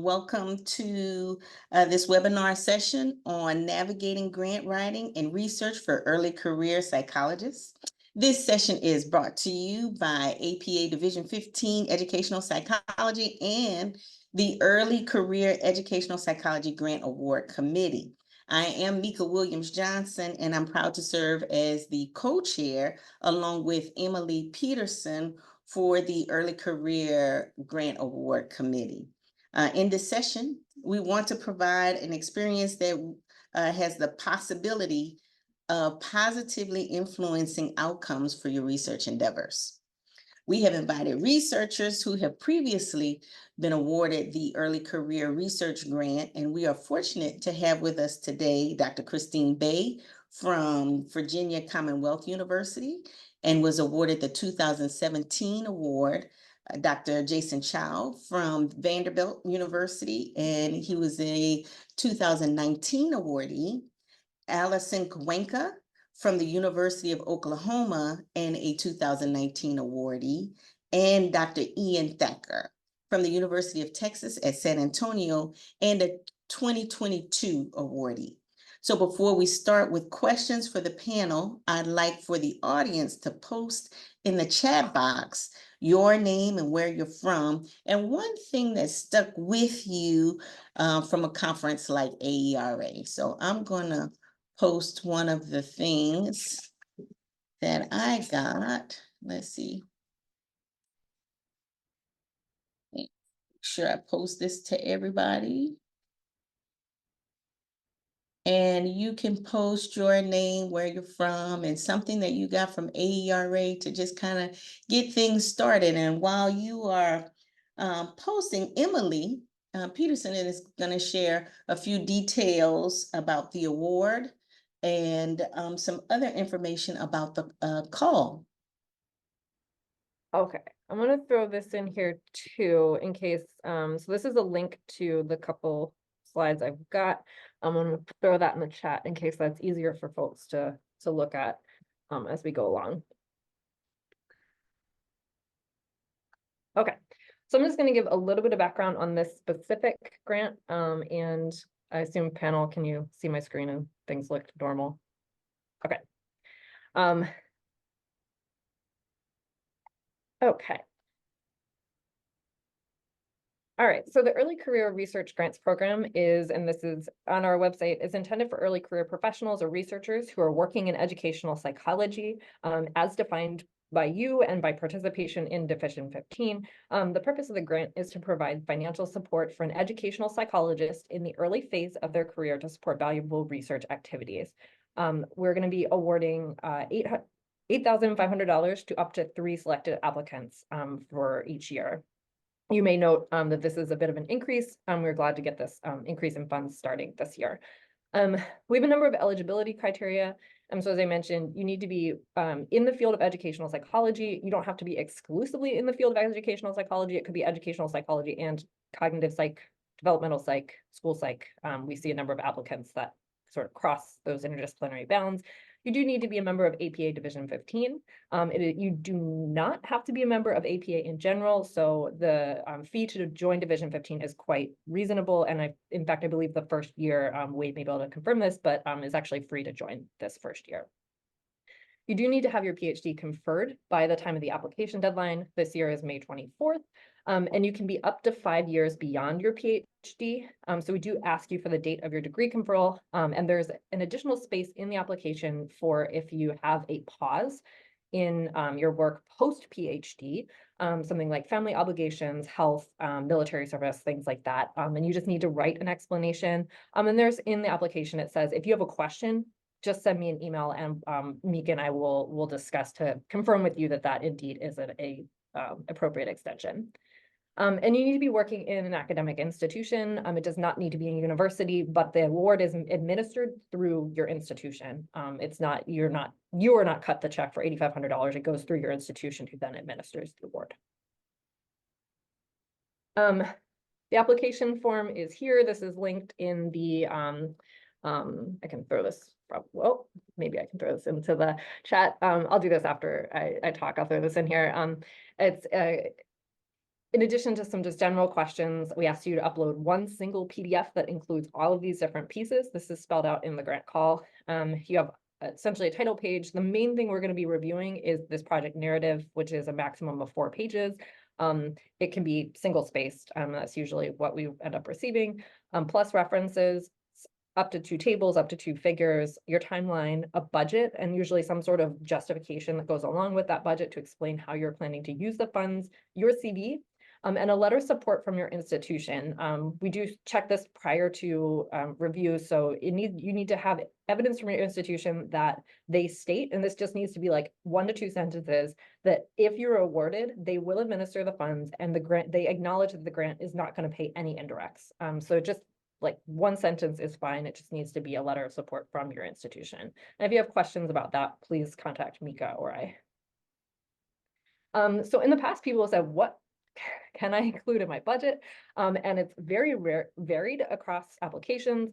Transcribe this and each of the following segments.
Welcome to this webinar session on navigating grant writing and research for early career psychologists. This session is brought to you by APA Division 15 Educational Psychology and the Early Career Educational Psychology Grant Award Committee. I am Mika Williams-Johnson, and I'm proud to serve as the co-chair along with Emily Peterson for the Early Career Grant Award Committee. In this session, we want to provide an experience that has the possibility of positively influencing outcomes for your research endeavors. We have invited researchers who have previously been awarded the Early Career Research Grant, and we are fortunate to have with us today Dr. Christine Bay from Virginia Commonwealth University and was awarded the 2017 award. Dr. Jason Chow from Vanderbilt University, and he was a 2019 awardee. Allison Kwenka from the University of Oklahoma and a 2019 awardee, and Dr. Ian Thacker from the University of Texas at San Antonio and a 2022 awardee. So before we start with questions for the panel, I'd like for the audience to post in the chat box your name and where you're from, and one thing that stuck with you from a conference like AERA. So I'm gonna post one of the things that I got. Let's see. Make sure I post this to everybody. And you can post your name, where you're from, and something that you got from AERA to just kind of get things started. And while you are posting, Emily Peterson is going to share a few details about the award and some other information about the call. Okay, I'm going to throw this in here too, in case, so this is a link to the couple slides I've got. I'm going to throw that in the chat in case that's easier for folks to look at as we go along. Okay, so I'm just going to give a little bit of background on this specific grant, and I assume panel, can you see my screen and things look normal? Okay. Okay. All right, so the Early Career Research Grants Program is, and this is on our website, is intended for early career professionals or researchers who are working in educational psychology as defined by you and by participation in Division 15. The purpose of the grant is to provide financial support for an educational psychologist in the early phase of their career to support valuable research activities. We're going to be awarding $8,500 to up to 3 selected applicants for each year. You may note that this is a bit of an increase. We're glad to get this increase in funds starting this year. We have a number of eligibility criteria. So as I mentioned, you need to be in the field of educational psychology. You don't have to be exclusively in the field of educational psychology. It could be educational psychology and cognitive psych, developmental psych, school psych. We see a number of applicants that sort of cross those interdisciplinary bounds. You do need to be a member of APA Division 15. You do not have to be a member of APA in general, so the fee to join Division 15 is quite reasonable, and in fact, I believe the first year, Wade may be able to confirm this, but is actually free to join this first year. You do need to have your PhD conferred by the time of the application deadline. This year is May 24th, and you can be up to 5 years beyond your PhD. So we do ask you for the date of your degree conferral, and there's an additional space in the application for if you have a pause in your work post-PhD, something like family obligations, health, military service, things like that. And you just need to write an explanation. And there's in the application, it says, if you have a question, just send me an email, and Mika and I will discuss to confirm with you that that indeed is an appropriate extension. And you need to be working in an academic institution. It does not need to be a university, but the award is administered through your institution. It's not, you are not cut the check for $8,500. It goes through your institution who then administers the award. The application form is here. This is linked in the I can throw this, well, maybe I can throw this into the chat. I'll do this after I talk. I'll throw this in here. In addition to some just general questions, we asked you to upload one single PDF that includes all of these different pieces. This is spelled out in the grant call. You have essentially a title page. The main thing we're going to be reviewing is this project narrative, which is a maximum of 4 pages. It can be single spaced. That's usually what we end up receiving, plus references, up to 2 tables, up to 2 figures, your timeline, a budget, and usually some sort of justification that goes along with that budget to explain how you're planning to use the funds, your CV, and a letter of support from your institution. We do check this prior to review, so you need to have evidence from your institution that they state, and this just needs to be like 1 to 2 sentences, that if you're awarded, they will administer the funds, and the grant, they acknowledge that the grant is not going to pay any indirects. So just like 1 sentence is fine. It just needs to be a letter of support from your institution. And if you have questions about that, please contact Mika or I. So in the past, people have said, what can I include in my budget? And it's very varied across applications.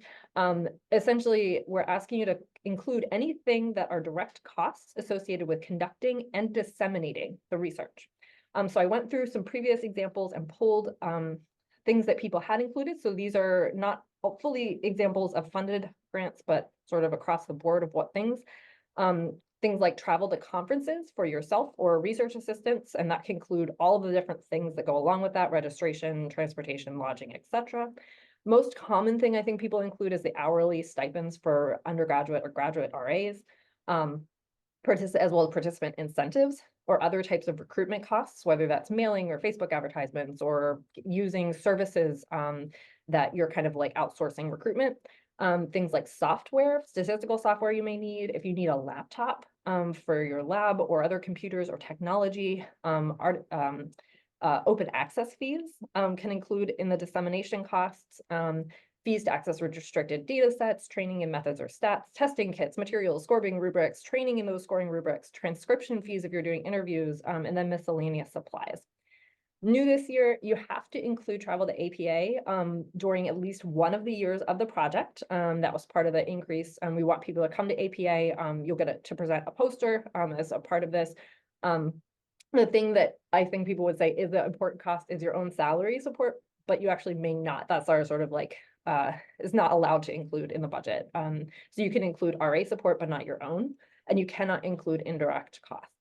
Essentially, we're asking you to include anything that are direct costs associated with conducting and disseminating the research. So I went through some previous examples and pulled things that people had included. So these are not fully examples of funded grants, but sort of across the board of what things. Things like travel to conferences for yourself or research assistants, and that can include all of the different things that go along with that: registration, transportation, lodging, etc. Most common thing I think people include is the hourly stipends for undergraduate or graduate RAs, as well as participant incentives or other types of recruitment costs, whether that's mailing or Facebook advertisements or using services that you're kind of like outsourcing recruitment. Things like software, statistical software you may need, if you need a laptop for your lab or other computers or technology. Open access fees can include in the dissemination costs. Fees to access restricted data sets, training in methods or stats, testing kits, materials, scoring rubrics, training in those scoring rubrics, transcription fees if you're doing interviews, and then miscellaneous supplies. New this year, you have to include travel to APA during at least one of the years of the project. That was part of the increase. We want people to come to APA. You'll get to present a poster as a part of this. The thing that I think people would say is the important cost is your own salary support, but you actually may not. That's our sort of like, is not allowed to include in the budget. So you can include RA support, but not your own, and you cannot include indirect costs.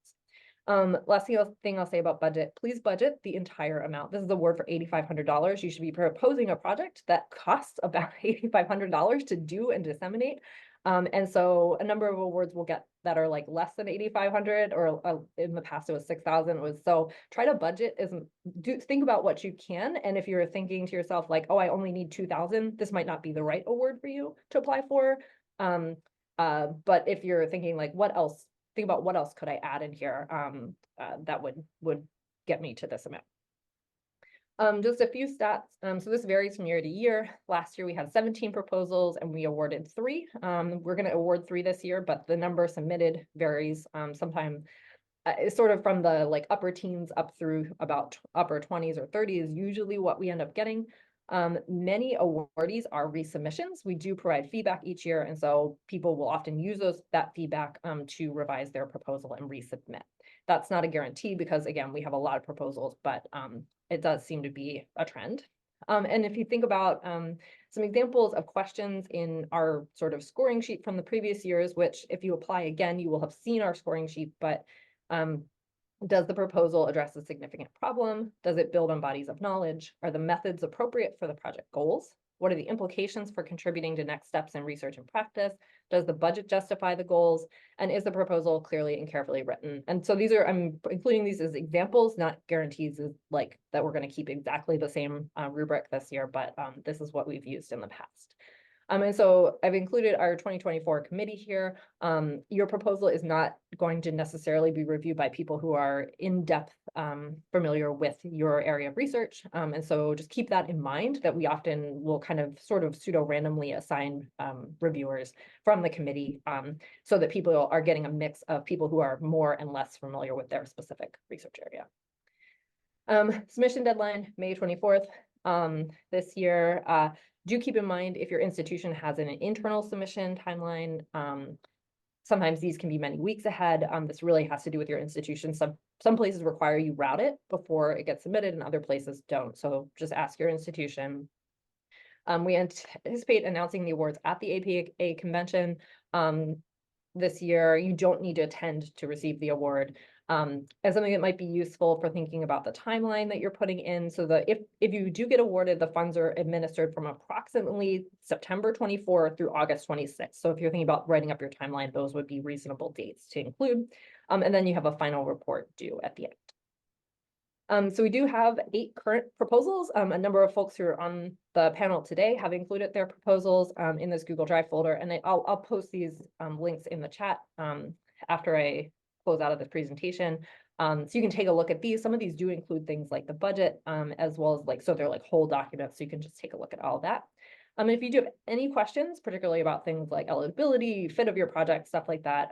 Last thing I'll say about budget, please budget the entire amount. This is the word for $8,500. You should be proposing a project that costs about $8,500 to do and disseminate. And so a number of awards will get that are like less than 8,500, or in the past it was 6,000. So try to budget think about what you can. And if you're thinking to yourself like, oh, I only need 2,000, this might not be the right award for you to apply for. But if you're thinking like, think about what else could I add in here that would get me to this amount. Just a few stats. So this varies from year to year. Last year we had 17 proposals and we awarded 3. We're going to award 3 this year, but the number submitted varies. Sometimes it's sort of from the like upper teens up through about upper 20s or 30s, usually what we end up getting. Many awardees are resubmissions. We do provide feedback each year, and so people will often use that feedback to revise their proposal and resubmit. That's not a guarantee because, again, we have a lot of proposals, but it does seem to be a trend. And if you think about some examples of questions in our sort of scoring sheet from the previous years, which if you apply again, you will have seen our scoring sheet, but does the proposal address a significant problem? Does it build on bodies of knowledge? Are the methods appropriate for the project goals? What are the implications for contributing to next steps in research and practice? Does the budget justify the goals? And is the proposal clearly and carefully written? And so I'm including these as examples, not guarantees like that we're going to keep exactly the same rubric this year, but this is what we've used in the past. And so I've included our 2024 committee here. Your proposal is not going to necessarily be reviewed by people who are in depth familiar with your area of research. And so just keep that in mind, that we often will kind of sort of pseudo randomly assign reviewers from the committee so that people are getting a mix of people who are more and less familiar with their specific research area. Submission deadline, May 24th. This year, do keep in mind if your institution has an internal submission timeline, Sometimes these can be many weeks ahead. This really has to do with your institution. Some places require you route it before it gets submitted and other places don't. So just ask your institution. We anticipate announcing the awards at the APA convention this year. You don't need to attend to receive the award. As something that might be useful for thinking about the timeline that you're putting in, so that if you do get awarded, the funds are administered from approximately September 24 through August 26. So if you're thinking about writing up your timeline, those would be reasonable dates to include. And then you have a final report due at the end. So we do have 8 current proposals. A number of folks who are on the panel today have included their proposals in this Google Drive folder, and I'll post these links in the chat after I close out of this presentation. So you can take a look at these. Some of these do include things like the budget, as well as so they're like whole documents, so you can just take a look at all of that. If you do have any questions, particularly about things like eligibility, fit of your project, stuff like that,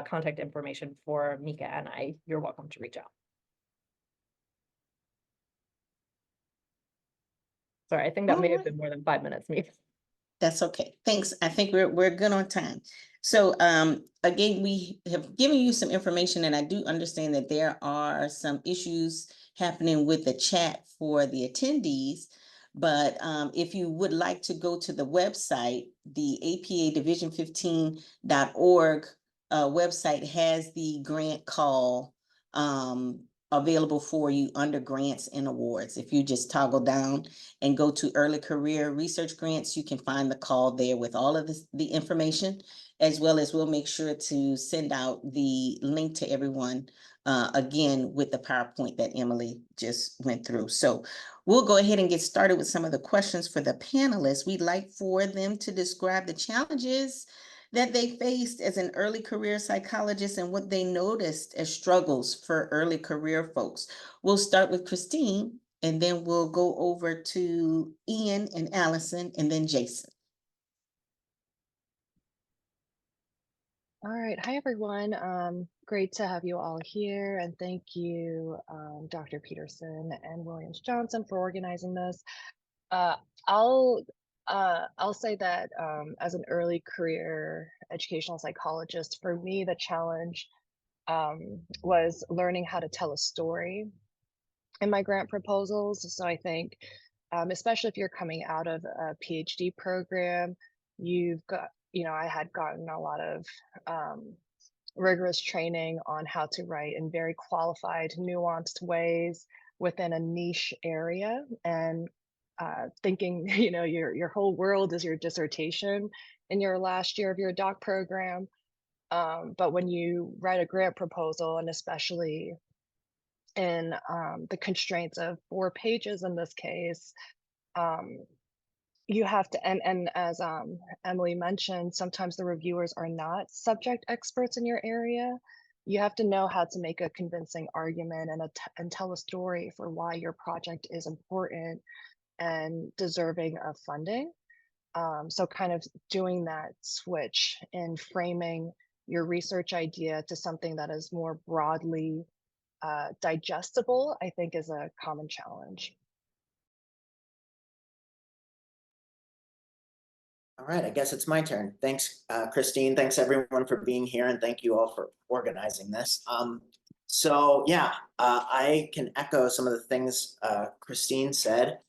contact information for Mika and I, you're welcome to reach out. Sorry, I think that may have been more than 5 minutes, Mika. That's okay. Thanks. I think we're good on time. So again, we have given you some information, and I do understand that there are some issues happening with the chat for the attendees. But if you would like to go to the website, the APA division15.org website has the grant call available for you under grants and awards. If you just toggle down and go to early career research grants, you can find the call there with all of the information, as well as we'll make sure to send out the link to everyone again with the PowerPoint that Emily just went through. So we'll go ahead and get started with some of the questions for the panelists. We'd like for them to describe the challenges that they faced as an early career psychologist and what they noticed as struggles for early career folks. We'll start with Christine, and then we'll go over to Ian and Allison, and then Jason. All right. Hi, everyone. Great to have you all here. And thank you, Dr. Peterson and Williams Johnson for organizing this. I'll say that as an early career educational psychologist, for me, the challenge was learning how to tell a story in my grant proposals. So I think, especially if you're coming out of a PhD program, you've got, I had gotten a lot of rigorous training on how to write in very qualified, nuanced ways within a niche area, and thinking, your whole world is your dissertation in your last year of your doc program. But when you write a grant proposal, and especially in the constraints of 4 pages in this case, you have to, and as Emily mentioned, sometimes the reviewers are not subject experts in your area. You have to know how to make a convincing argument and tell a story for why your project is important and deserving of funding. So kind of doing that switch in framing your research idea to something that is more broadly digestible, I think, is a common challenge. All right, I guess it's my turn. Thanks, Christine. Thanks everyone for being here, and thank you all for organizing this. I can echo some of the things Christine said.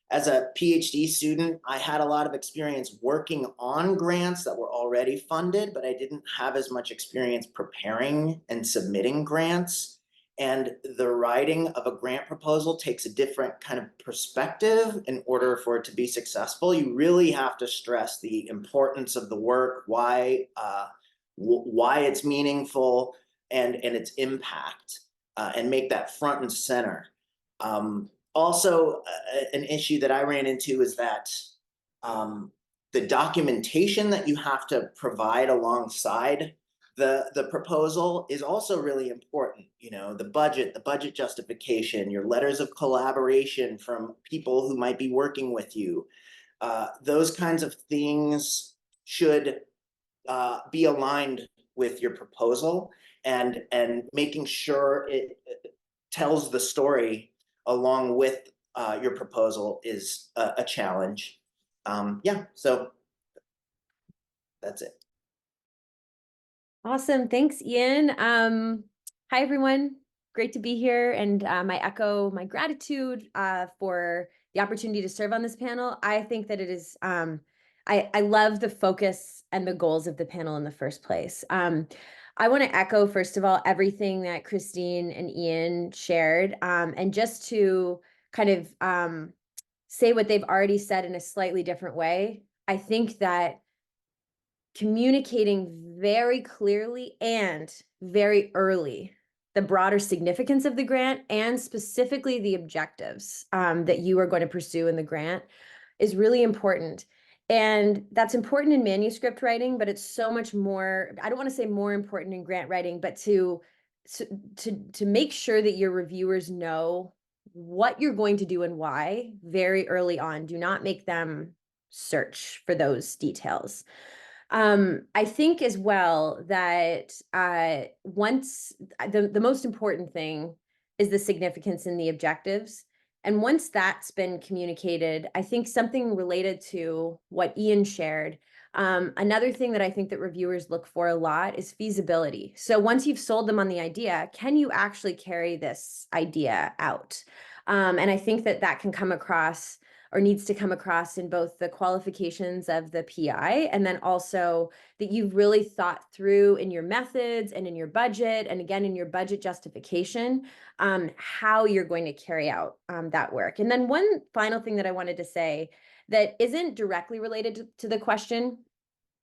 As a PhD student, I had a lot of experience working on grants that were already funded, but I didn't have as much experience preparing and submitting grants. And the writing of a grant proposal takes a different kind of perspective in order for it to be successful. You really have to stress the importance of the work, why it's meaningful, and its impact, and make that front and center. Also, an issue that I ran into is that the documentation that you have to provide alongside the proposal is also really important. The budget justification, your letters of collaboration from people who might be working with you. Those kinds of things should be aligned with your proposal, and making sure it tells the story along with your proposal is a challenge. So that's it. Awesome. Thanks, Ian. Hi, everyone. Great to be here. And I echo my gratitude for the opportunity to serve on this panel. I think that it is, I love the focus and the goals of the panel in the first place. I want to echo, first of all, everything that Christine and Ian shared. And just to kind of say what they've already said in a slightly different way, I think that communicating very clearly and very early the broader significance of the grant and specifically the objectives that you are going to pursue in the grant is really important. And that's important in manuscript writing, but it's so much more, I don't want to say more important in grant writing, but to make sure that your reviewers know what you're going to do and why very early on. Do not make them search for those details. I think as well that once the most important thing is the significance in the objectives. And once that's been communicated, I think something related to what Ian shared, another thing that I think that reviewers look for a lot is feasibility. So once you've sold them on the idea, can you actually carry this idea out? And I think that that can come across or needs to come across in both the qualifications of the PI and then also that you've really thought through in your methods and in your budget and again in your budget justification how you're going to carry out that work. And then one final thing that I wanted to say that isn't directly related to the question,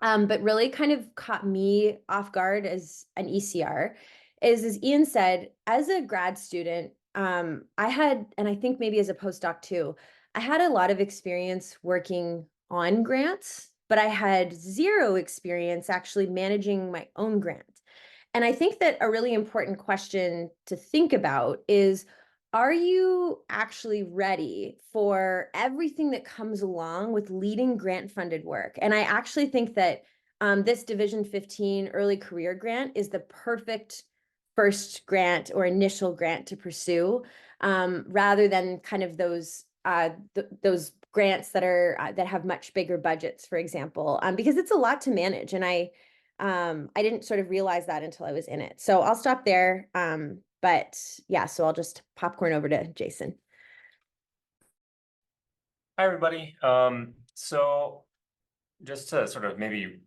but really kind of caught me off guard as an ECR is, as Ian said, as a grad student, I had, and I think maybe as a postdoc too, I had a lot of experience working on grants, but I had zero experience actually managing my own grant. And I think that a really important question to think about is, are you actually ready for everything that comes along with leading grant funded work? And I actually think that this Division 15 early career grant is the perfect first grant or initial grant to pursue, rather than kind of those grants that are that have much bigger budgets, for example, because it's a lot to manage. And I didn't sort of realize that until I was in it. So I'll stop there. But yeah, so I'll just popcorn over to Jason. Hi, everybody. So just to sort of maybe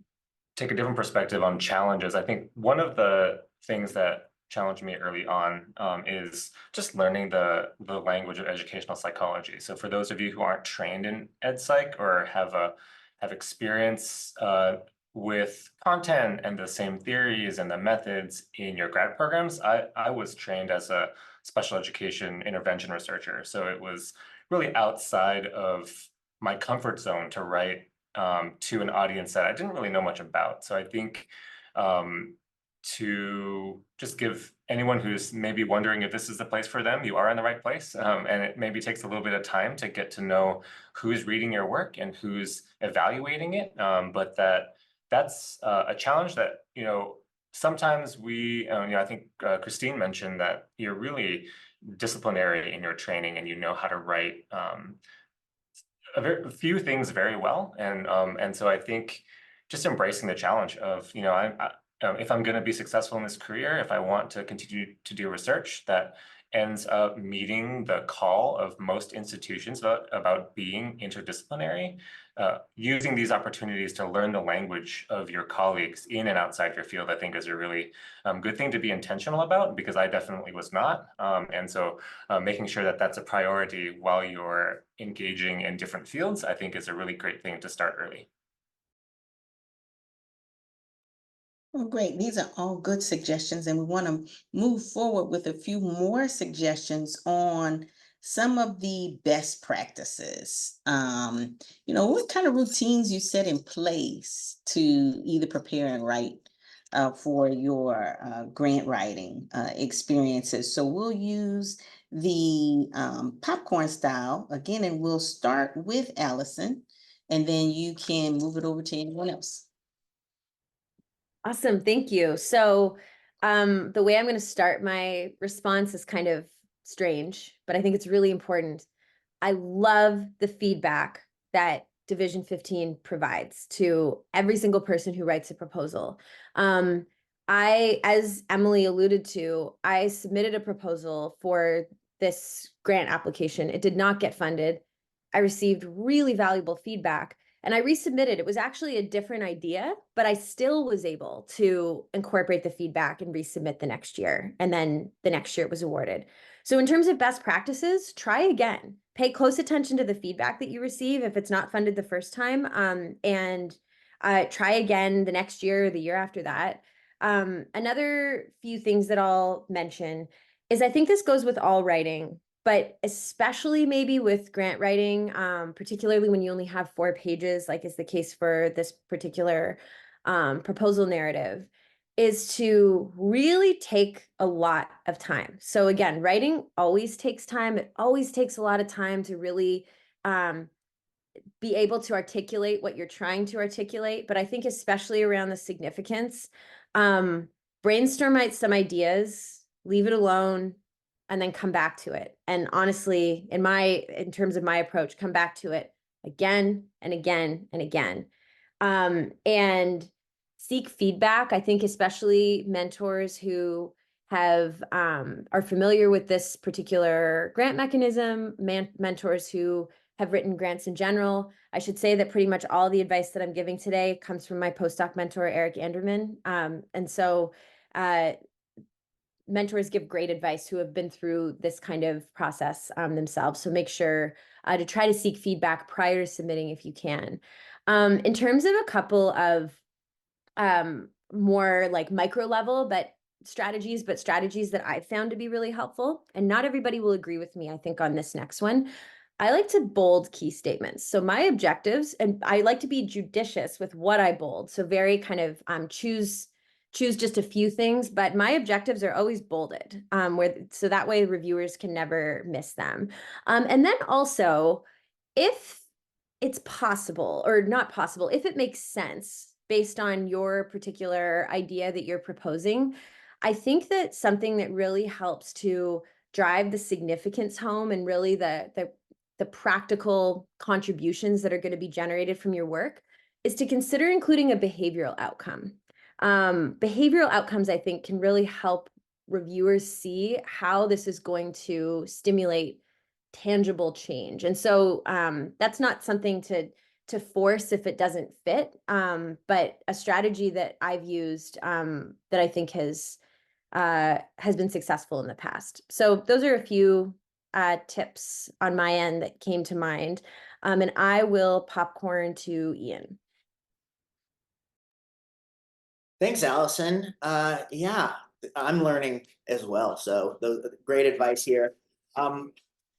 take a different perspective on challenges, I think one of the things that challenged me early on is just learning the language of educational psychology. So for those of you who aren't trained in ed psych or have experience with content and the same theories and the methods in your grad programs, I was trained as a special education intervention researcher. So it was really outside of my comfort zone to write to an audience that I didn't really know much about. So I think to just give anyone who's maybe wondering if this is the place for them, you are in the right place. And it maybe takes a little bit of time to get to know who's reading your work and who's evaluating it. But that's a challenge that, sometimes we, I think Christine mentioned that you're really disciplinary in your training and you know how to write a few things very well. And so I think just embracing the challenge of, if I'm going to be successful in this career, if I want to continue to do research that ends up meeting the call of most institutions about being interdisciplinary, using these opportunities to learn the language of your colleagues in and outside your field, I think is a really good thing to be intentional about, because I definitely was not. And so making sure that that's a priority while you're engaging in different fields, I think is a really great thing to start early. Well, great. These are all good suggestions, and we want to move forward with a few more suggestions on some of the best practices. What kind of routines you set in place to either prepare and write for your grant writing experiences. So we'll use the popcorn style again, and we'll start with Allison, and then you can move it over to anyone else. Awesome, thank you. So the way I'm going to start my response is kind of strange, but I think it's really important. I love the feedback that Division 15 provides to every single person who writes a proposal. as Emily alluded to, I submitted a proposal for this grant application. It did not get funded. I received really valuable feedback and I resubmitted. It was actually a different idea, but I still was able to incorporate the feedback and resubmit the next year. And then the next year it was awarded. So in terms of best practices, try again. Pay close attention to the feedback that you receive if it's not funded the first time, and try again the next year or the year after that. Another few things that I'll mention is I think this goes with all writing, but especially maybe with grant writing, particularly when you only have 4 pages, like is the case for this particular proposal narrative, is to really take a lot of time. So again, writing always takes time. It always takes a lot of time to really be able to articulate what you're trying to articulate. But I think especially around the significance, brainstorm out some ideas, leave it alone, and then come back to it. And honestly, in terms of my approach, come back to it again and again and again. And seek feedback. I think especially mentors who are familiar with this particular grant mechanism, mentors who have written grants in general. I should say that pretty much all the advice that I'm giving today comes from my postdoc mentor, Eric Anderman. And so mentors give great advice who have been through this kind of process themselves. So make sure to try to seek feedback prior to submitting if you can. In terms of a couple of more like micro level, but strategies that I've found to be really helpful, and not everybody will agree with me, I think, on this next one. I like to bold key statements. So my objectives, and I like to be judicious with what I bold. So very kind of choose just a few things, but my objectives are always bolded, so that way reviewers can never miss them. And then also, if it's possible or not possible, if it makes sense based on your particular idea that you're proposing, I think that something that really helps to drive the significance home and really the practical contributions that are going to be generated from your work is to consider including a behavioral outcome. Behavioral outcomes, I think, can really help reviewers see how this is going to stimulate tangible change. And so that's not something to force if it doesn't fit, but a strategy that I've used that I think has been successful in the past. So those are a few tips on my end that came to mind. And I will popcorn to Ian. Thanks, Allison. Yeah, I'm learning as well. So great advice here.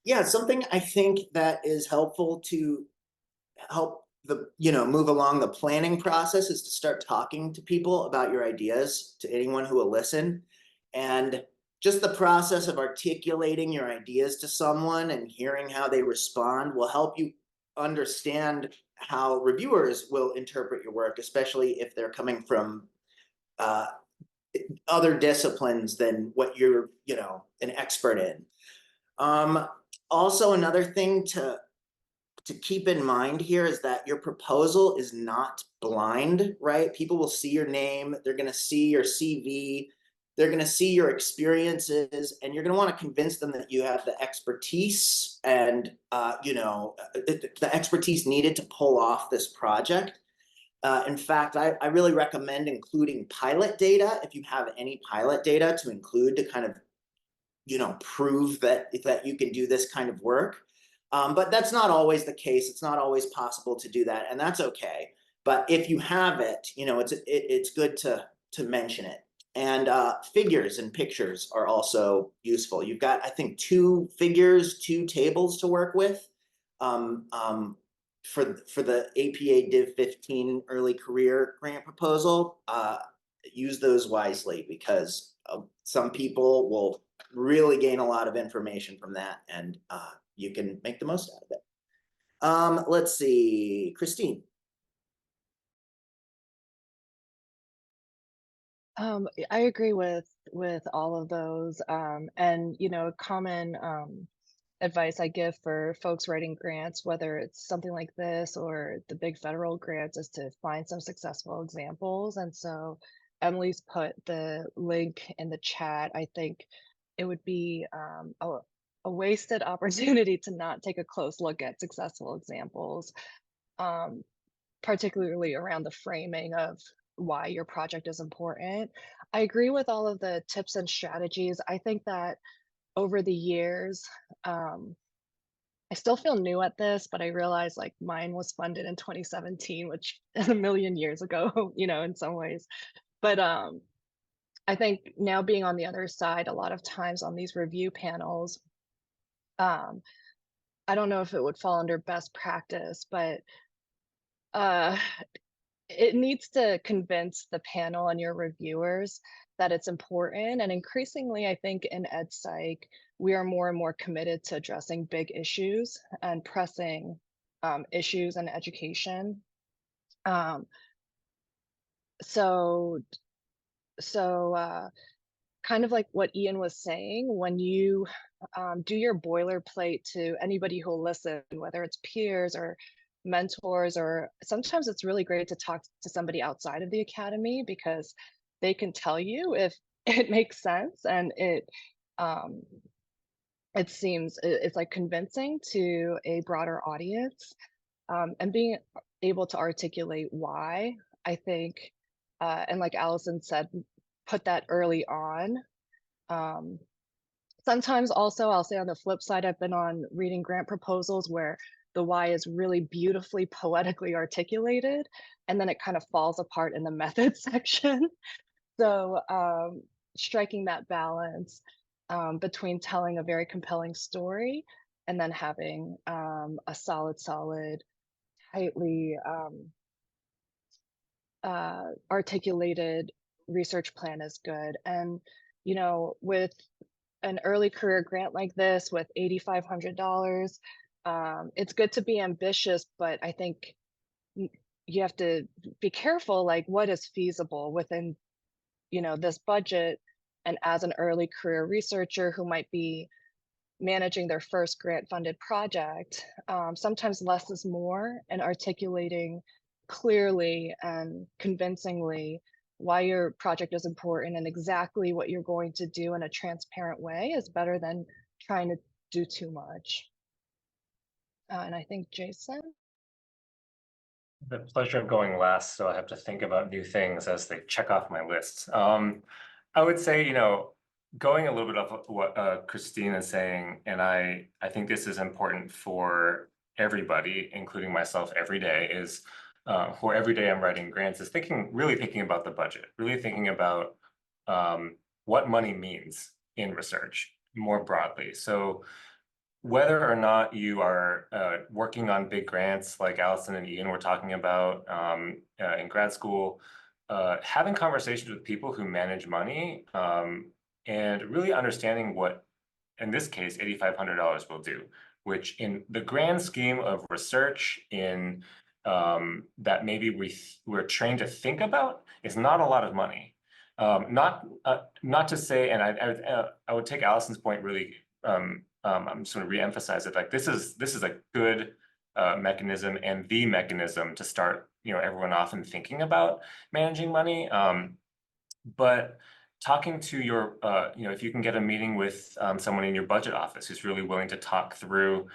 Yeah, something I think that is helpful to help move along the planning process is to start talking to people about your ideas, to anyone who will listen. And just the process of articulating your ideas to someone and hearing how they respond will help you understand how reviewers will interpret your work, especially if they're coming from other disciplines than what you're, an expert in. Also, another thing to keep in mind here is that your proposal is not blind, right? People will see your name, they're going to see your CV, they're going to see your experiences, and you're going to want to convince them that you have the expertise and, the expertise needed to pull off this project. In fact, I really recommend including pilot data, if you have any pilot data to include to kind of, prove that you can do this kind of work. But that's not always the case. It's not always possible to do that, and that's okay. But if you have it, it's good to mention it. And figures and pictures are also useful. You've got, I think, 2 figures, 2 tables to work with. For the APA Div 15 early career grant proposal, use those wisely, because some people will really gain a lot of information from that, and you can make the most out of it. Let's see, Christine. I agree with all of those. And common advice I give for folks writing grants, whether it's something like this or the big federal grants, is to find some successful examples. And so Emily's put the link in the chat. I think it would be a wasted opportunity to not take a close look at successful examples, particularly around the framing of why your project is important. I agree with all of the tips and strategies. I think that over the years, I still feel new at this, but I realize like mine was funded in 2017, which is a million years ago, in some ways. But I think now being on the other side, a lot of times on these review panels, um, I don't know if it would fall under best practice, but uh, it needs to convince the panel and your reviewers that it's important. And increasingly, I think in ed psych, we are more and more committed to addressing big issues and pressing issues in education. Um, so, kind of like what Ian was saying, when you do your boilerplate to anybody who'll listen, whether it's peers or mentors, or sometimes it's really great to talk to somebody outside of the academy because they can tell you if it makes sense and it seems it's like convincing to a broader audience, and being able to articulate why, I think, and like Allison said, put that early on. Sometimes also, I'll say on the flip side, I've been on reading grant proposals where the why is really beautifully poetically articulated, and then it kind of falls apart in the method section. So striking that balance between telling a very compelling story and then having a solid, tightly articulated research plan is good. And, with an early career grant like this with $8,500, it's good to be ambitious, but I think you have to be careful, like what is feasible within, this budget. And as an early career researcher who might be managing their first grant funded project, sometimes less is more, and articulating clearly and convincingly why your project is important and exactly what you're going to do in a transparent way is better than trying to do too much. And I think Jason. The pleasure of going last, so I have to think about new things as they check off my list. I would say, going a little bit off what Christine is saying, and I think this is important for everybody, including myself every day, is for every day I'm writing grants, is really thinking about the budget, really thinking about what money means in research more broadly. So whether or not you are working on big grants like Allison and Ian were talking about in grad school, having conversations with people who manage money and really understanding what, in this case, $8,500 will do, which in the grand scheme of research in that maybe we're trained to think about is not a lot of money. Not to say, and I would take Allison's point really. I'm sort of re-emphasize it. Like this is a good mechanism and the mechanism to start everyone off and thinking about managing money. But talking to your if you can get a meeting with someone in your budget office who's really willing to talk through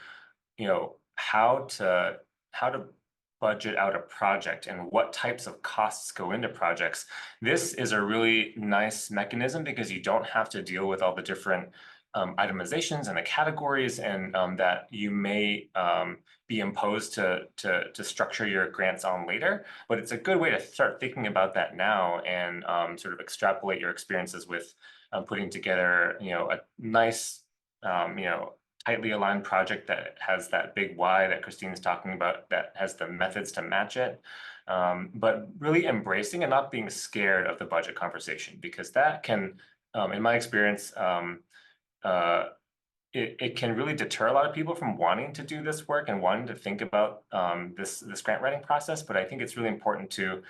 how to budget out a project and what types of costs go into projects. This is a really nice mechanism because you don't have to deal with all the different itemizations and the categories and that you may be imposed to structure your grants on later. But it's a good way to start thinking about that now and sort of extrapolate your experiences with putting together, a nice, tightly aligned project that has that big why that Christine is talking about, that has the methods to match it. But really embracing and not being scared of the budget conversation, because that can, in my experience, it can really deter a lot of people from wanting to do this work and wanting to think about this grant writing process. But I think it's really important to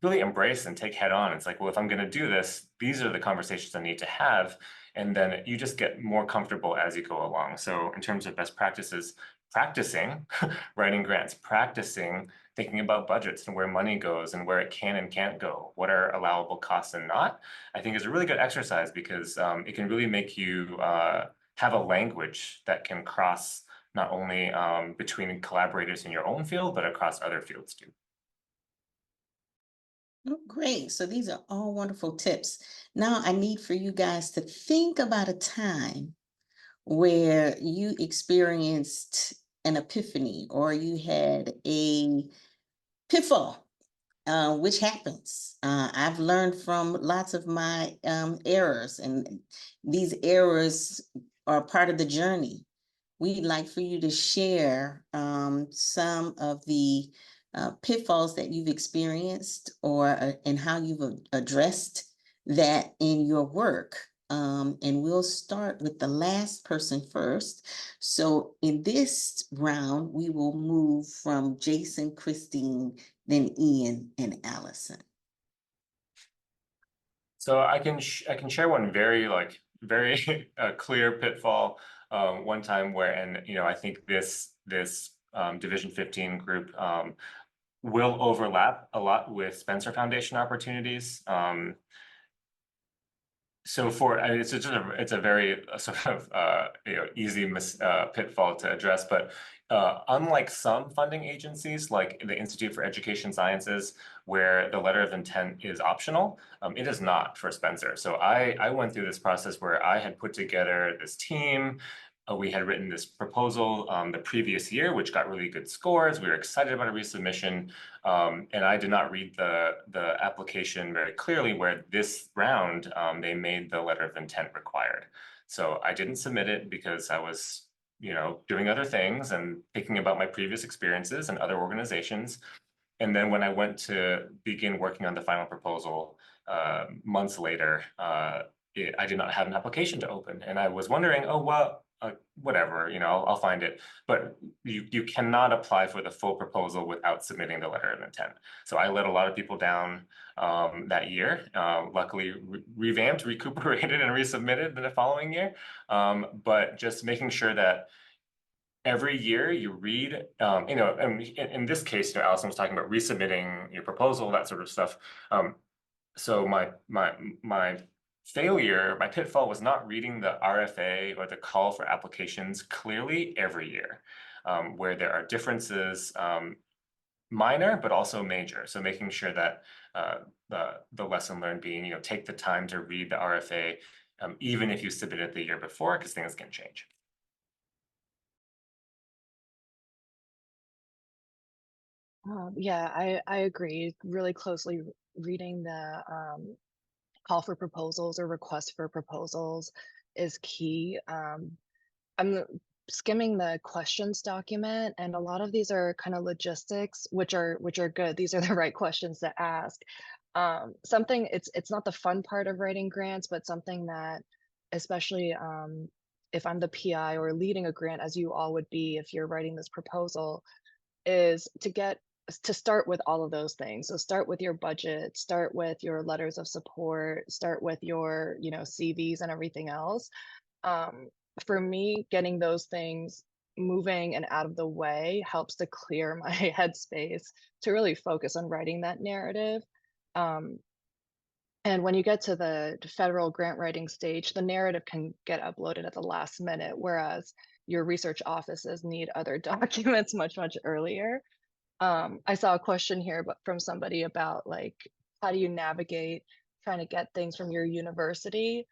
really embrace and take head on. It's like, well, if I'm going to do this, these are the conversations I need to have. And then you just get more comfortable as you go along. So in terms of best practices, practicing writing grants, practicing thinking about budgets and where money goes and where it can and can't go, what are allowable costs and not, I think is a really good exercise because it can really make you have a language that can cross not only between collaborators in your own field, but across other fields too. Oh, great. So these are all wonderful tips. Now I need for you guys to think about a time where you experienced an epiphany or you had a pitfall, which happens. I've learned from lots of my errors, and these errors are part of the journey. We'd like for you to share some of the pitfalls that you've experienced and how you've addressed that in your work. And we'll start with the last person first. So in this round, we will move from Jason, Christine, then Ian and Allison. So I can share one very very clear pitfall. One time where, and I think this Division 15 group will overlap a lot with Spencer Foundation opportunities. So it's a very sort of easy pitfall to address, but unlike some funding agencies like the Institute for Education Sciences, where the letter of intent is optional, it is not for Spencer. So I went through this process where I had put together this team. We had written this proposal the previous year, which got really good scores. We were excited about a resubmission, and I did not read the application very clearly, where this round they made the letter of intent required. So I didn't submit it because I was, doing other things and thinking about my previous experiences and other organizations. And then when I went to begin working on the final proposal months later, I did not have an application to open, and I was wondering, oh well. Whatever, I'll find it. But you cannot apply for the full proposal without submitting the letter of intent. So I let a lot of people down that year. Luckily, revamped, recuperated, and resubmitted in the following year. But just making sure that every year you read, in this case, Allison was talking about resubmitting your proposal, that sort of stuff. So my failure, my pitfall was not reading the RFA or the call for applications clearly every year, where there are differences, minor, but also major. So making sure that the lesson learned being, take the time to read the RFA, even if you submit it the year before, because things can change. Yeah, I agree. Really closely reading the call for proposals or request for proposals is key. I'm skimming the questions document, and a lot of these are kind of logistics, which are good. These are the right questions to ask. Something it's not the fun part of writing grants, but something that, especially if I'm the PI or leading a grant, as you all would be if you're writing this proposal, is to start with all of those things. So start with your budget, start with your letters of support, start with your, CVs and everything else. For me, getting those things moving and out of the way helps to clear my headspace to really focus on writing that narrative. And when you get to the federal grant writing stage, the narrative can get uploaded at the last minute, whereas your research offices need other documents much, much earlier. I saw a question here from somebody about how do you navigate trying to get things from your university?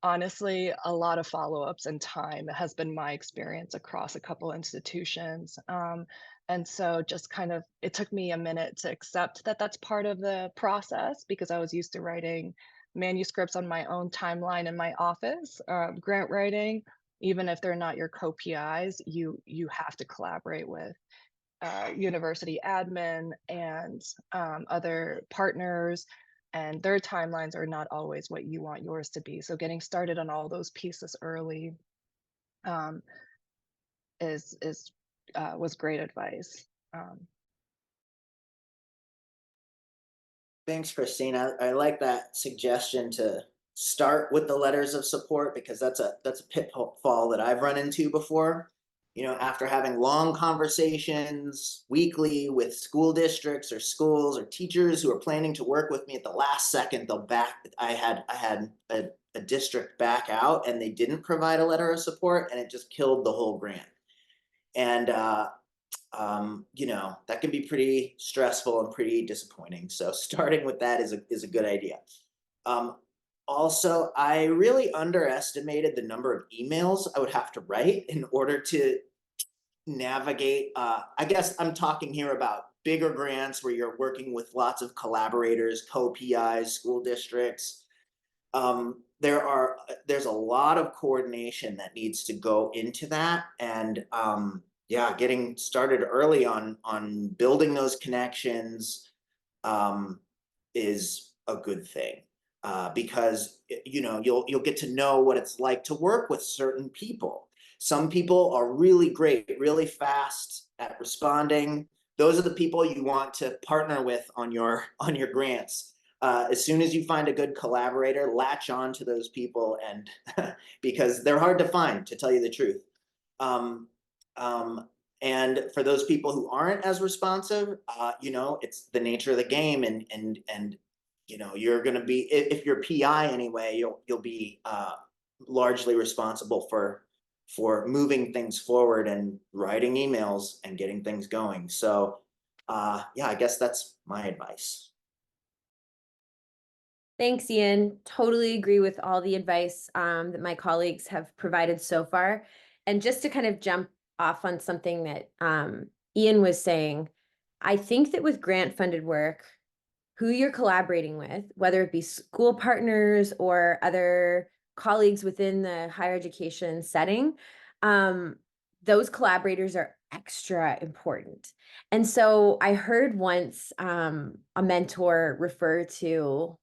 Honestly, a lot of follow-ups and time has been my experience across a couple institutions. And so just it took me a minute to accept that that's part of the process, because I was used to writing manuscripts on my own timeline in my office. Grant writing, even if they're not your co-PIs, you have to collaborate with university admin and other partners, and their timelines are not always what you want yours to be. So getting started on all those pieces early was great advice. Thanks, Christine. I like that suggestion to start with the letters of support, because that's a pitfall that I've run into before. You know, after having long conversations weekly with school districts or schools or teachers who are planning to work with me, at the last second, they'll back. I had a district back out, and they didn't provide a letter of support, and it just killed the whole grant. And you know, that can be pretty stressful and pretty disappointing. So starting with that is a good idea. Also, I really underestimated the number of emails I would have to write in order to navigate. I guess I'm talking here about bigger grants where you're working with lots of collaborators, co-PIs, school districts. There's a lot of coordination that needs to go into that, and yeah, getting started early on building those connections is a good thing, because you know, you'll get to know what it's like to work with certain people. Some people are really great, really fast at responding. Those are the people you want to partner with on your grants. As soon as you find a good collaborator, latch on to those people, and because they're hard to find, to tell you the truth. Um, and for those people who aren't as responsive, you know, it's the nature of the game, and you know, you're going to be, if you're PI anyway, you'll be largely responsible for moving things forward and writing emails and getting things going. So yeah, I guess that's my advice. Thanks, Ian. Totally agree with all the advice that my colleagues have provided so far. And just to kind of jump off on something that Ian was saying, I think that with grant funded work, who you're collaborating with, whether it be school partners or other colleagues within the higher education setting, those collaborators are extra important. And so I heard once a mentor refer to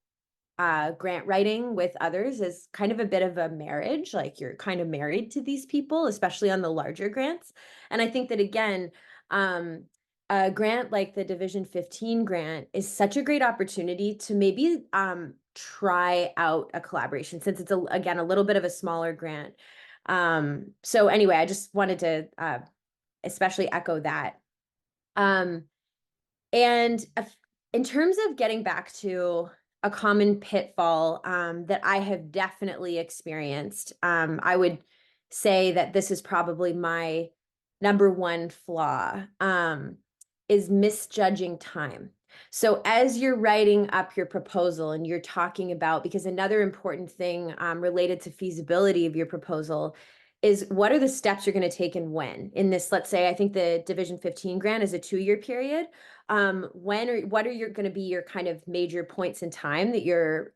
grant writing with others is kind of a bit of a marriage, like you're kind of married to these people, especially on the larger grants. And I think that, again, a grant like the Division 15 grant is such a great opportunity to maybe try out a collaboration, since it's, again, a little bit of a smaller grant. So anyway, I just wanted to especially echo that. And in terms of getting back to a common pitfall that I have definitely experienced, I would say that this is probably my number one flaw, is misjudging time. So as you're writing up your proposal and you're talking about, because another important thing related to feasibility of your proposal is what are the steps you're going to take and when. In this, let's say, I think the Division 15 grant is a 2-year period. What are going to be your kind of major points in time that you're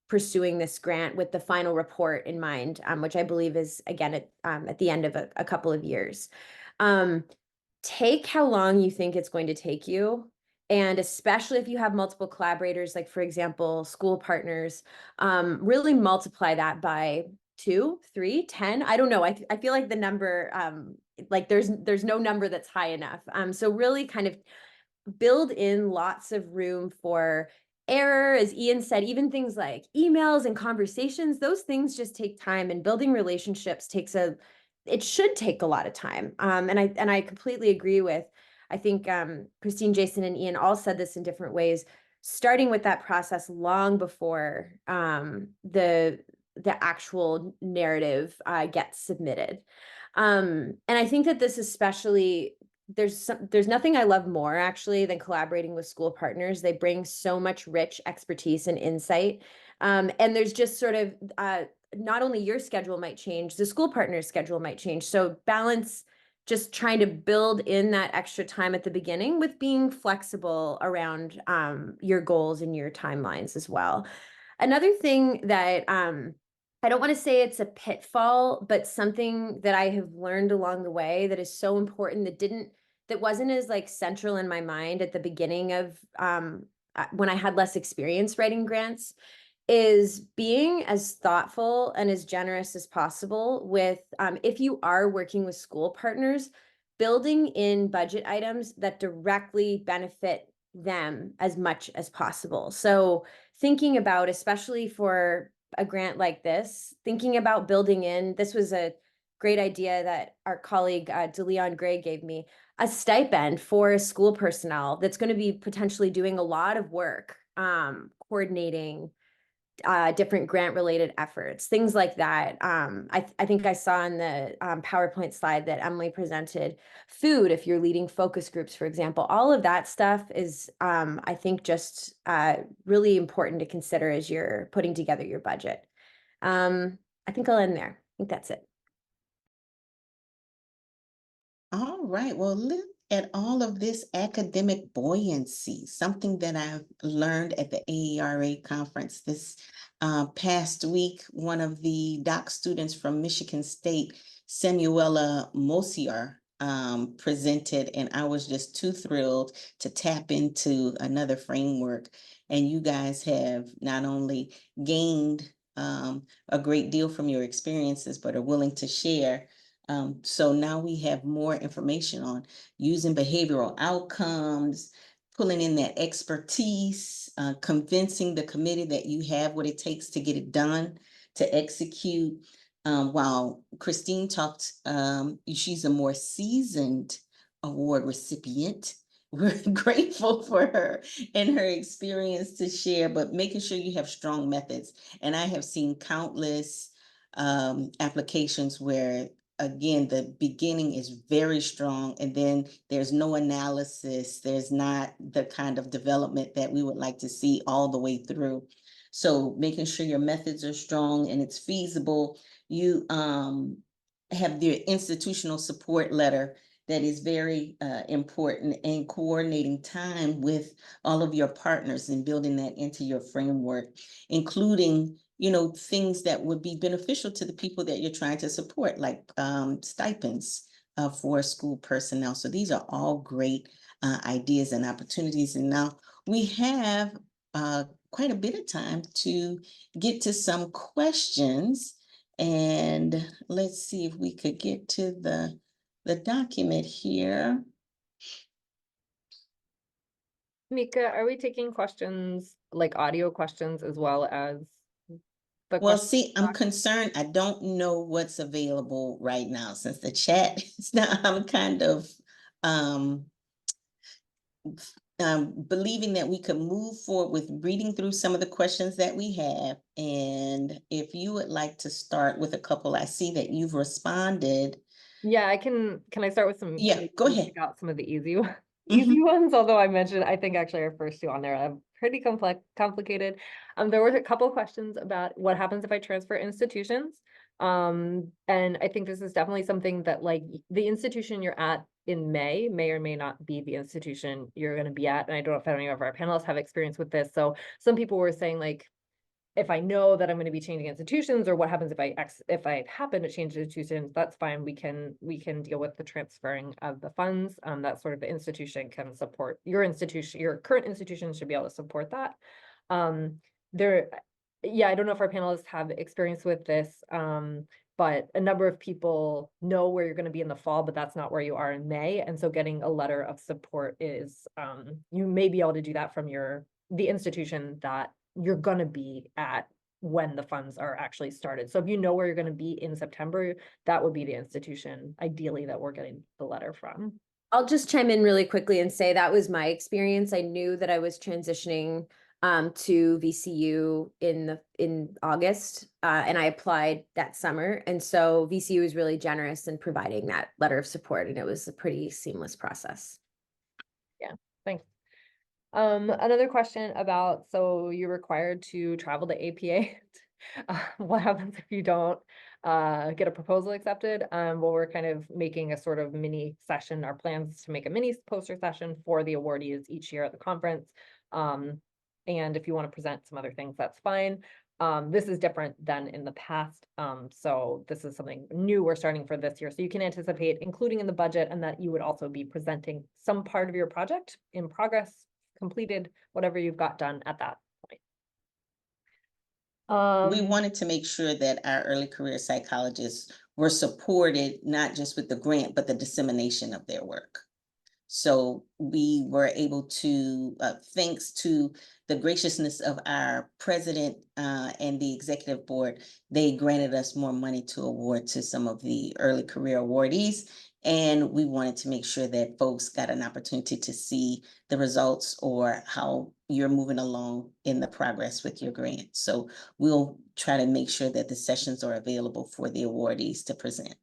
pursuing this grant with the final report in mind, which I believe is, again, at the end of a couple of years. Take how long you think it's going to take you. And especially if you have multiple collaborators, like, for example, school partners, really multiply that by 2, 3, 10. I don't know. I feel like the number, like there's no number that's high enough. So really kind of build in lots of room for error, as Ian said. Even things like emails and conversations, those things just take time, and building relationships it should take a lot of time. And I completely agree with, I think Christine, Jason, and Ian all said this in different ways, starting with that process long before the actual narrative gets submitted. And I think that this especially, there's nothing I love more actually than collaborating with school partners. They bring so much rich expertise and insight. And there's just sort of not only your schedule might change, the school partner's schedule might change. So balance just trying to build in that extra time at the beginning with being flexible around your goals and your timelines as well. Another thing that I don't want to say it's a pitfall, but something that I have learned along the way that is so important, that wasn't as like central in my mind at the beginning of when I had less experience writing grants, is being as thoughtful and as generous as possible with, if you are working with school partners, building in budget items that directly benefit them as much as possible. So thinking about, especially for a grant like this, thinking about building in, this was a great idea that our colleague DeLeon Gray gave me, a stipend for school personnel that's going to be potentially doing a lot of work, coordinating different grant related efforts, things like that. I think I saw in the PowerPoint slide that Emily presented, food, if you're leading focus groups, for example, all of that stuff is, I think, just really important to consider as you're putting together your budget. I think I'll end there. I think that's it. All right, well, look at all of this academic buoyancy, something that I've learned at the AERA conference this past week. One of the doc students from Michigan State, Samuela Mosier, presented, and I was just too thrilled to tap into another framework. And you guys have not only gained a great deal from your experiences, but are willing to share. So now we have more information on using behavioral outcomes, pulling in that expertise, convincing the committee that you have what it takes to get it done, to execute. While Christine talked, she's a more seasoned award recipient. We're grateful for her and her experience to share, but making sure you have strong methods. And I have seen countless applications where, again, the beginning is very strong and then there's no analysis. There's not the kind of development that we would like to see all the way through. So making sure your methods are strong and it's feasible. You have the institutional support letter that is very important, and coordinating time with all of your partners and building that into your framework, including, you know, things that would be beneficial to the people that you're trying to support, like stipends for school personnel. So these are all great ideas and opportunities. And now we have quite a bit of time to get to some questions. And let's see if we could get to the document here. Mika, are we taking questions, like audio questions as well as the Well, questions? see, I'm concerned. I don't know what's available right now since the chat is not, I'm kind of believing that we could move forward with reading through some of the questions that we have. And if you would like to start with a couple, I see that you've responded. Yeah, can I start with some? Yeah, go ahead. Pick out some of the easy ones, although I mentioned, I think actually our first two on there are pretty complicated. There were a couple of questions about what happens if I transfer institutions. And I think this is definitely something that, like, the institution you're at in may or may not be the institution you're going to be at. And I don't know if any of our panelists have experience with this. So some people were saying, like, if I know that I'm going to be changing institutions, or what happens if I happen to change institutions, that's fine. We can deal with the transferring of the funds. That sort of the institution can support your institution. Your current institution should be able to support that. Yeah, I don't know if our panelists have experience with this, but a number of people know where you're going to be in the fall, but that's not where you are in May. And so getting a letter of support is, you may be able to do that from the institution that you're going to be at when the funds are actually started. So if you know where you're going to be in September, that would be the institution ideally that we're getting the letter from. I'll just chime in really quickly and say that was my experience. I knew that I was transitioning to VCU in August, and I applied that summer. And so VCU was really generous in providing that letter of support, and it was a pretty seamless process. Yeah, thanks. Another question about, so you're required to travel to APA. What happens if you don't get a proposal accepted? Well, we're kind of making a sort of mini session. Our plans to make a mini poster session for the awardees each year at the conference. And if you want to present some other things, that's fine. This is different than in the past. So this is something new we're starting for this year. So you can anticipate including in the budget, and that you would also be presenting some part of your project in progress, completed, whatever you've got done at that point. We wanted to make sure that our early career psychologists were supported, not just with the grant, but the dissemination of their work. So we were able to, thanks to the graciousness of our president and the executive board, they granted us more money to award to some of the early career awardees. And we wanted to make sure that folks got an opportunity to see the results or how you're moving along in the progress with your grant. So we'll try to make sure that the sessions are available for the awardees to present.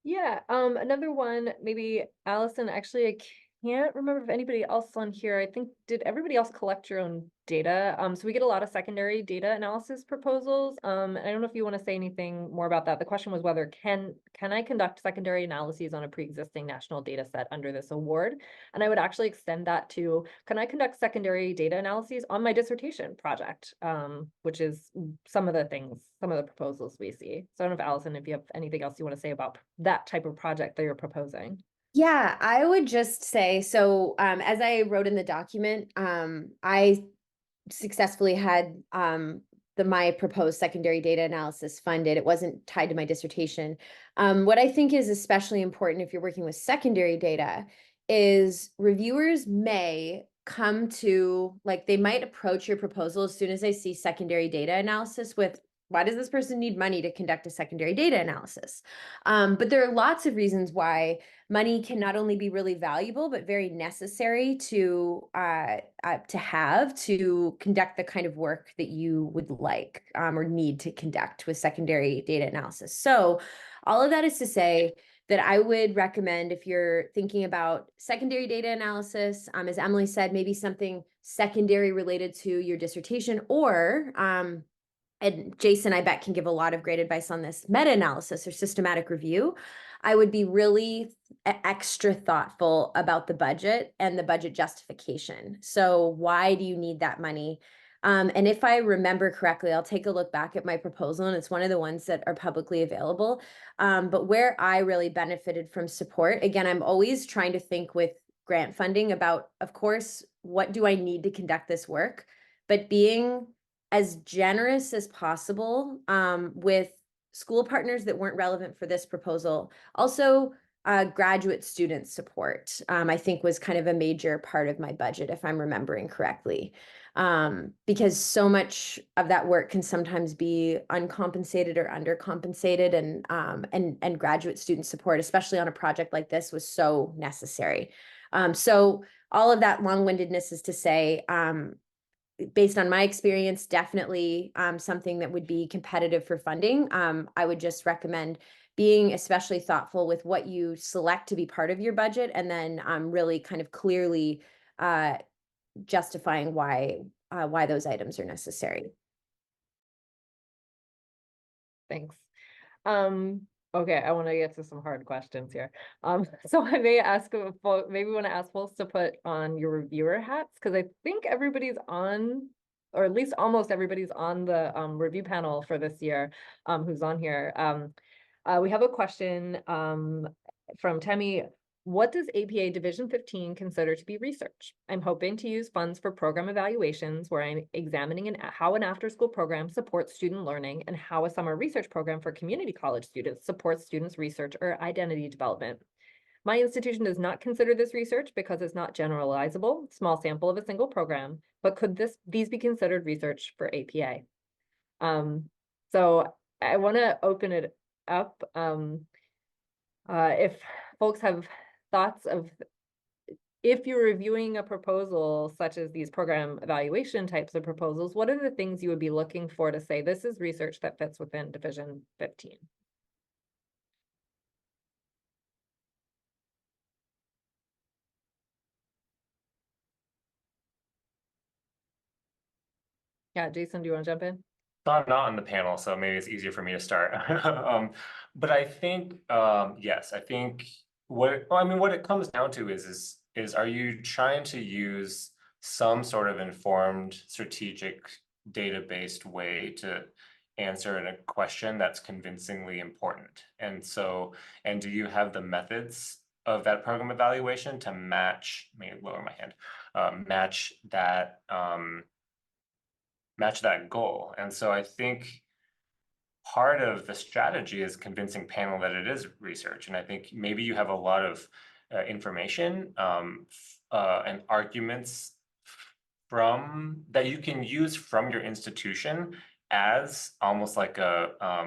Yeah, another one, maybe Allison, actually, I can't remember if anybody else on here, I think, did everybody else collect your own data? So we get a lot of secondary data analysis proposals. And I don't know if you want to say anything more about that. The question was whether can I conduct secondary analyses on a pre-existing national data set under this award? And I would actually extend that to, can I conduct secondary data analyses on my dissertation project? Which is some of the proposals we see. So I don't know if Allison, if you have anything else you want to say about that type of project that you're proposing. Yeah, I would just say, so as I wrote in the document, I successfully had my proposed secondary data analysis funded. It wasn't tied to my dissertation. What I think is especially important if you're working with secondary data is reviewers may come to, like, they might approach your proposal as soon as they see secondary data analysis with, why does this person need money to conduct a secondary data analysis? But there are lots of reasons why money can not only be really valuable, but very necessary to have to conduct the kind of work that you would like or need to conduct with secondary data analysis. So all of that is to say that I would recommend, if you're thinking about secondary data analysis, as Emily said, maybe something secondary related to your dissertation, or and Jason, I bet, can give a lot of great advice on this, meta-analysis or systematic review. I would be really extra thoughtful about the budget and the budget justification. So why do you need that money? And if I remember correctly, I'll take a look back at my proposal, and it's one of the ones that are publicly available. But where I really benefited from support, again, I'm always trying to think with grant funding about, of course, what do I need to conduct this work? But being as generous as possible with school partners that weren't relevant for this proposal. Also, graduate student support, I think, was kind of a major part of my budget, if I'm remembering correctly, because so much of that work can sometimes be uncompensated or undercompensated, and graduate student support, especially on a project like this, was so necessary. So all of that long-windedness is to say, based on my experience, definitely something that would be competitive for funding. I would just recommend being especially thoughtful with what you select to be part of your budget, and then really kind of clearly justifying why those items are necessary. Thanks. Okay, I want to get to some hard questions here. So I may ask, maybe want to ask folks to put on your reviewer hats, because I think everybody's on, or at least almost everybody's on the review panel for this year, who's on here. We have a question from Temi. What does APA Division 15 consider to be research? I'm hoping to use funds for program evaluations where I'm examining how an after-school program supports student learning and how a summer research program for community college students supports students' research or identity development. My institution does not consider this research because it's not generalizable, small sample of a single program, but could these be considered research for APA? So I want to open it up. If folks have thoughts of, if you're reviewing a proposal such as these program evaluation types of proposals, what are the things you would be looking for to say this is research that fits within Division 15? Yeah, Jason, do you want to jump in? So I'm not on the panel, so maybe it's easier for me to start. But I think, yes, I think what it comes down to is are you trying to use some sort of informed, strategic, data-based way to answer a question that's convincingly important? And so, and do you have the methods of that program evaluation to match, let me lower my hand, match that goal? And so I think part of the strategy is convincing panel that it is research. And I think maybe you have a lot of information and arguments from that you can use from your institution as almost like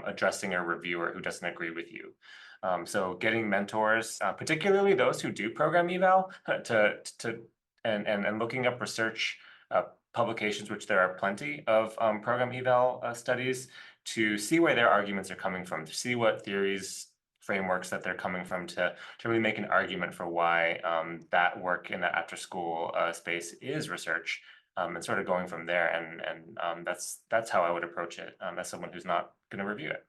addressing a reviewer who doesn't agree with you. So getting mentors, particularly those who do program eval, and looking up research publications, which there are plenty of program eval studies, to see where their arguments are coming from, to see what theories, frameworks that they're coming from, to really make an argument for why that work in the after school space is research, and sort of going from there. And that's how I would approach it as someone who's not going to review it.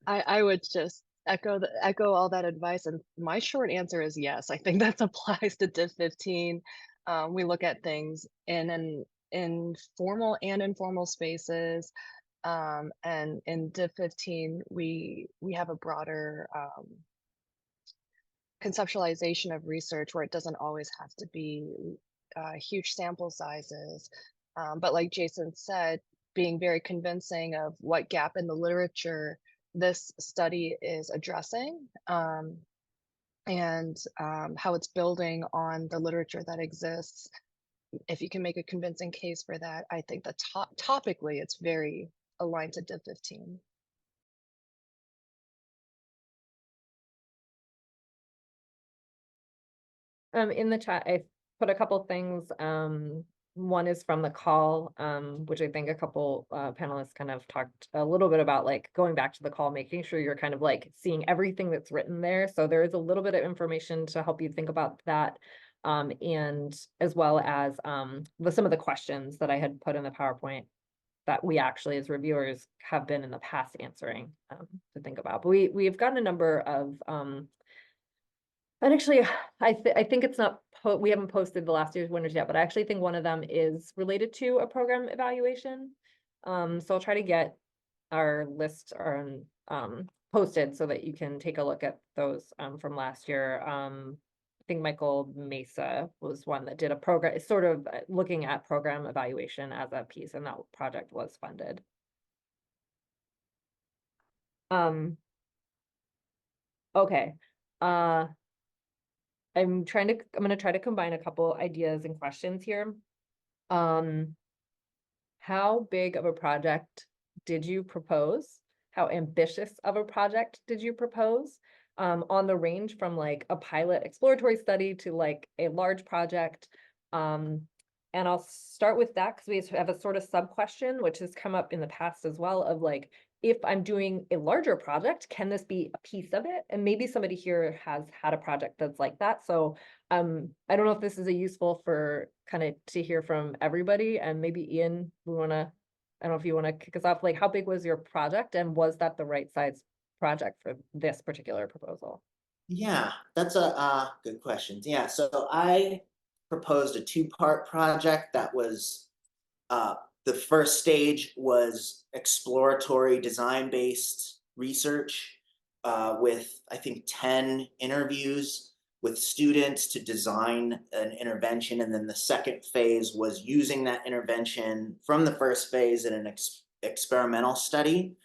I would just echo all that advice, and my short answer is yes. I think that applies to Div 15. We look at things in formal and informal spaces, and in Div 15, we have a broader conceptualization of research where it doesn't always have to be huge sample sizes, but like Jason said, being very convincing of what gap in the literature this study is addressing, and how it's building on the literature that exists. If you can make a convincing case for that, I think that topically it's very aligned to Div 15. In the chat, I put a couple things. One is from the call, which I think a couple panelists kind of talked a little bit about, like going back to the call, making sure you're kind of like seeing everything that's written there. So there is a little bit of information to help you think about that. And as well as some of the questions that I had put in the PowerPoint that we actually as reviewers have been in the past answering to think about. But we've gotten a number of and actually, I think it's not, we haven't posted the last year's winners yet, but I actually think one of them is related to a program evaluation. So I'll try to get our list posted so that you can take a look at those from last year. I think Michael Mesa was one that did a program, sort of looking at program evaluation as a piece, and that project was funded. Okay. I'm going to try to combine a couple ideas and questions here. How big of a project did you propose? How ambitious of a project did you propose? On the range from like a pilot exploratory study to like a large project. And I'll start with that because we have a sort of sub question, which has come up in the past as well, of like, if I'm doing a larger project, can this be a piece of it? And maybe somebody here has had a project that's like that. So I don't know if this is a useful for kind of to hear from everybody, and maybe Ian, I don't know if you want to kick us off, like how big was your project and was that the right size project for this particular proposal? Yeah, that's a good question. Yeah, so I proposed a two-part project that was the first stage was exploratory design-based research with, I think, 10 interviews with students to design an intervention. And then the second phase was using that intervention from the first phase in an experimental study.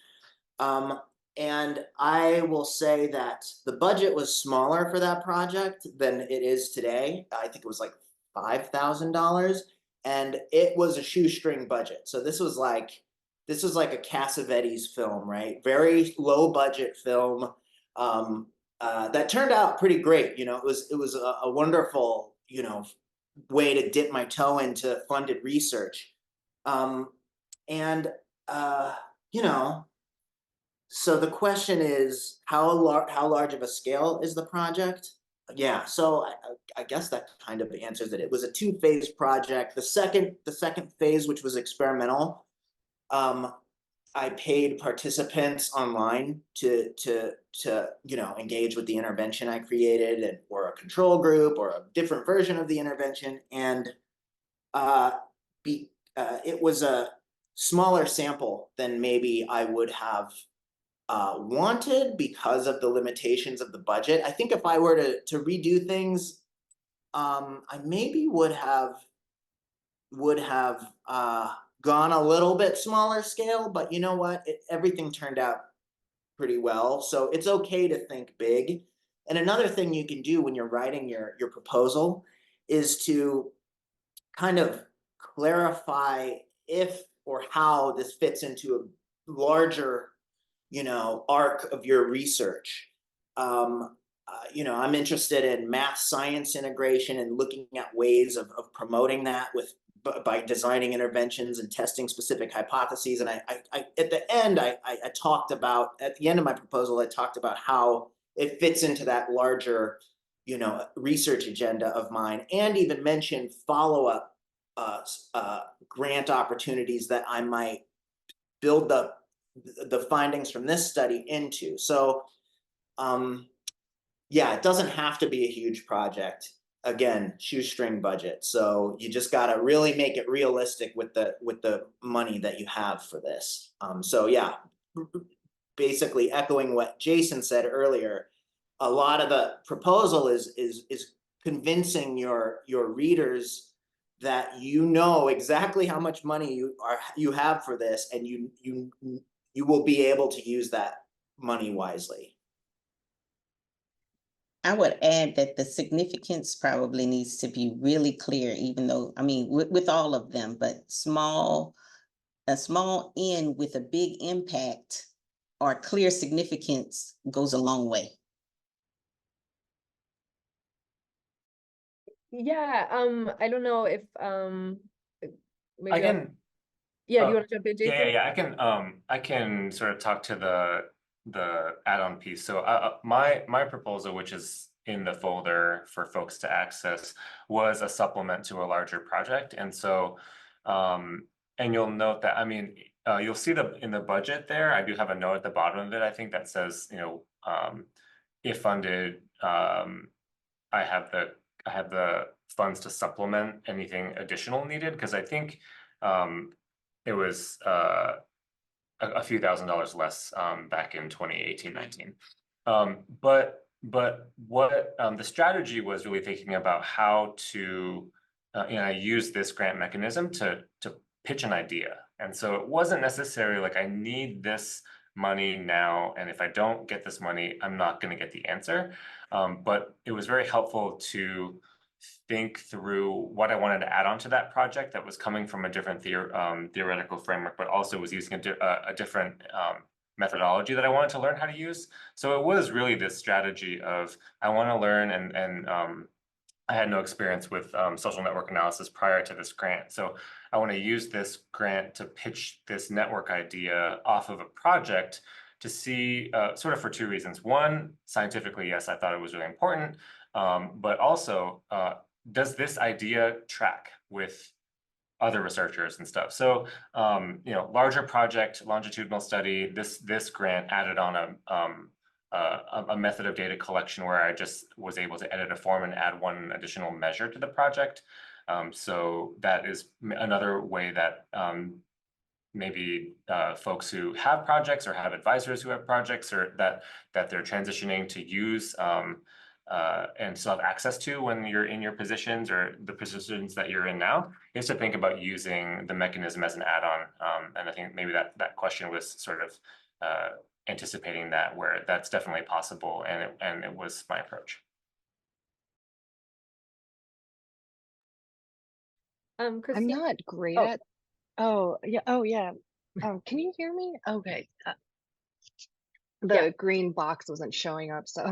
And I will say that the budget was smaller for that project than it is today. I think it was like $5,000. And it was a shoestring budget. So this was like a Cassavetes film, right? Very low budget film that turned out pretty great. You know, it was a wonderful, you know, way to dip my toe into funded research. You know, so the question is, how large of a scale is the project? Yeah, so I guess that kind of answers it. It was a two-phase project. The second phase, which was experimental, I paid participants online to you know, engage with the intervention I created, or a control group or a different version of the intervention, and it was a smaller sample than maybe I would have wanted because of the limitations of the budget. I think if I were to redo things, I maybe would have gone a little bit smaller scale, but you know what? Everything turned out pretty well. So it's okay to think big. And another thing you can do when you're writing your proposal is to kind of clarify if or how this fits into a larger, arc of your research. I'm interested in math science integration and looking at ways of promoting that by designing interventions and testing specific hypotheses. And I at the end, I talked about, at the end of my proposal, I talked about how it fits into that larger, research agenda of mine, and even mentioned follow-up grant opportunities that I might build the findings from this study into. So, yeah, it doesn't have to be a huge project. Again, shoestring budget. So you just got to really make it realistic with the money that you have for this. So yeah, basically echoing what Jason said earlier, a lot of the proposal is convincing your readers that you know exactly how much money you have for this, and you will be able to use that money wisely. I would add that the significance probably needs to be really clear, even though, I mean, with all of them, but a small N with a big impact or clear significance goes a long way. Yeah, I don't know if maybe I can. yeah, do you want to jump in, Jason? Yeah. I can sort of talk to the add-on piece. So my proposal, which is in the folder for folks to access, was a supplement to a larger project. And so, and you'll note that, I mean, you'll see in the budget there, I do have a note at the bottom of it, I think, that says, if funded, I have the funds to supplement anything additional needed, because I think it was a few $1,000s less back in 2018-19. But what the strategy was really thinking about how to, I use this grant mechanism to pitch an idea. And so it wasn't necessarily like I need this money now, and if I don't get this money, I'm not going to get the answer. But it was very helpful to think through what I wanted to add on to that project that was coming from a different theoretical framework, but also was using a different methodology that I wanted to learn how to use. So it was really this strategy of, I want to learn, and I had no experience with social network analysis prior to this grant. So I want to use this grant to pitch this network idea off of a project to see, sort of for two reasons. One, scientifically, yes, I thought it was really important. But also, does this idea track with other researchers and stuff? So, larger project, longitudinal study, this grant added on a method of data collection where I just was able to edit a form and add one additional measure to the project. So that is another way that maybe folks who have projects or have advisors who have projects, or that they're transitioning to use and still have access to when you're in your positions or the positions that you're in now, is to think about using the mechanism as an add-on. And I think maybe that question was sort of anticipating that, where that's definitely possible, and it was my approach. I'm Christine? not great Oh. at. Oh yeah. Can you hear me? Okay. The Yeah. green box wasn't showing up, so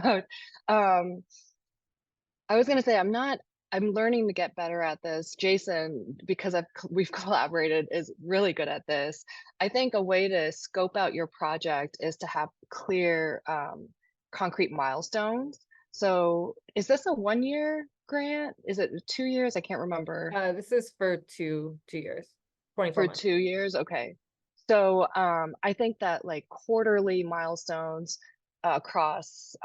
um, I was gonna say I'm learning to get better at this. Jason, because we've collaborated, is really good at this. I think a way to scope out your project is to have clear, concrete milestones. So is this a 1-year grant? Is it 2 years? I can't remember. This is for two years, 24 For months. 2 years? Okay. So I think that like quarterly milestones across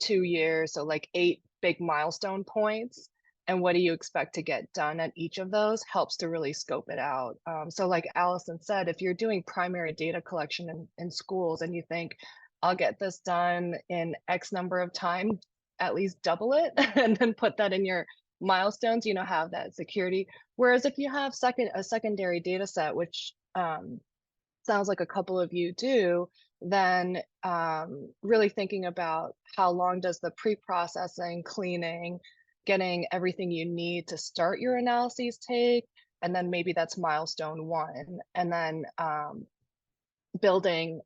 2 years, so like 8 big milestone points, and what do you expect to get done at each of those, helps to really scope it out. So like Allison said, if you're doing primary data collection in schools and you think, I'll get this done in X number of time, at least double it and then put that in your milestones, have that security. Whereas if you have a secondary data set, which sounds like a couple of you do, then really thinking about how long does the pre-processing, cleaning, getting everything you need to start your analyses take, and then maybe that's milestone 1, and then building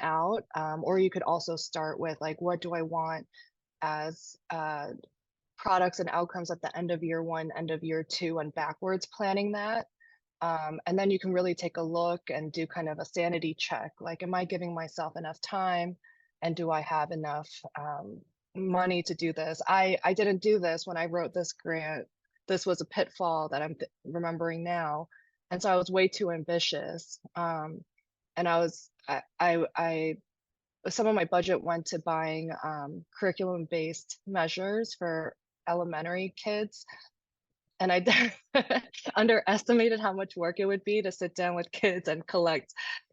out, or you could also start with like, what do I want as products and outcomes at the end of year 1, end of year 2, and backwards planning that. And then you can really take a look and do kind of a sanity check. Like, am I giving myself enough time? And do I have enough money to do this? I didn't do this when I wrote this grant. This was a pitfall that I'm remembering now. And so I was way too ambitious. And some of my budget went to buying curriculum-based measures for elementary kids. And I underestimated how much work it would be to sit down with kids and collect,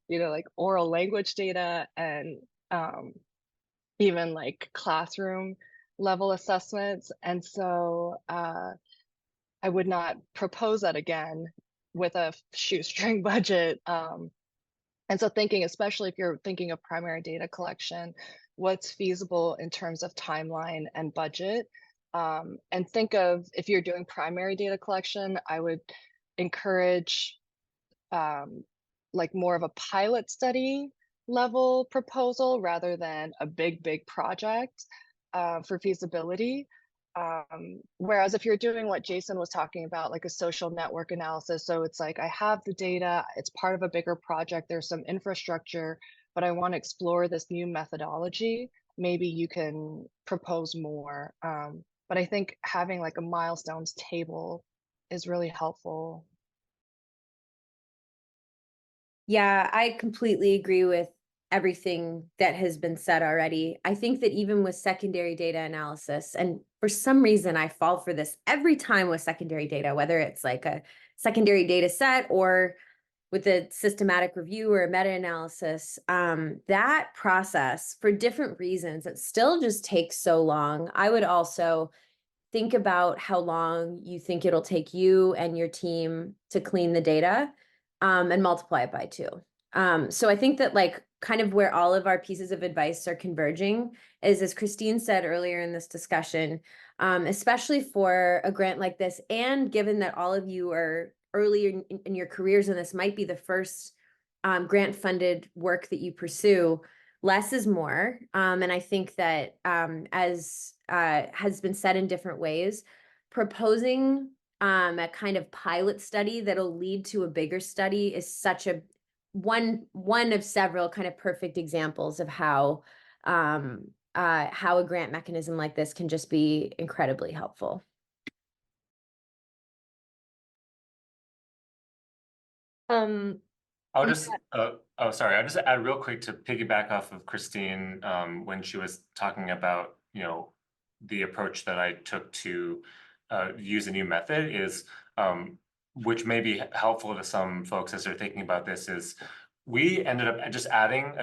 like oral language data and even like classroom level assessments. And so I would not propose that again with a shoestring budget. And so thinking, especially if you're thinking of primary data collection, what's feasible in terms of timeline and budget? And think of, if you're doing primary data collection, I would encourage like more of a pilot study level proposal rather than a big project for feasibility. Whereas if you're doing what Jason was talking about, like a social network analysis, so it's like, I have the data, it's part of a bigger project, there's some infrastructure, but I want to explore this new methodology, maybe you can propose more. But I think having like a milestones table is really helpful. Yeah, I completely agree with everything that has been said already. I think that even with secondary data analysis, and for some reason I fall for this every time with secondary data, whether it's like a secondary data set or with a systematic review or a meta-analysis, that process, for different reasons, it still just takes so long. I would also think about how long you think it'll take you and your team to clean the data, and multiply it by 2. So I think that like kind of where all of our pieces of advice are converging is, as Christine said earlier in this discussion, especially for a grant like this, and given that all of you are early in your careers and this might be the first grant funded work that you pursue, less is more. And I think that as has been said in different ways, proposing a kind of pilot study that'll lead to a bigger study is such a one of several kind of perfect examples of how a grant mechanism like this can just be incredibly helpful. I'll just, oh, sorry, I'll just add real quick to piggyback off of Christine, when she was talking about, the approach that I took to use a new method is, which may be helpful to some folks as they're thinking about this, is we ended up just adding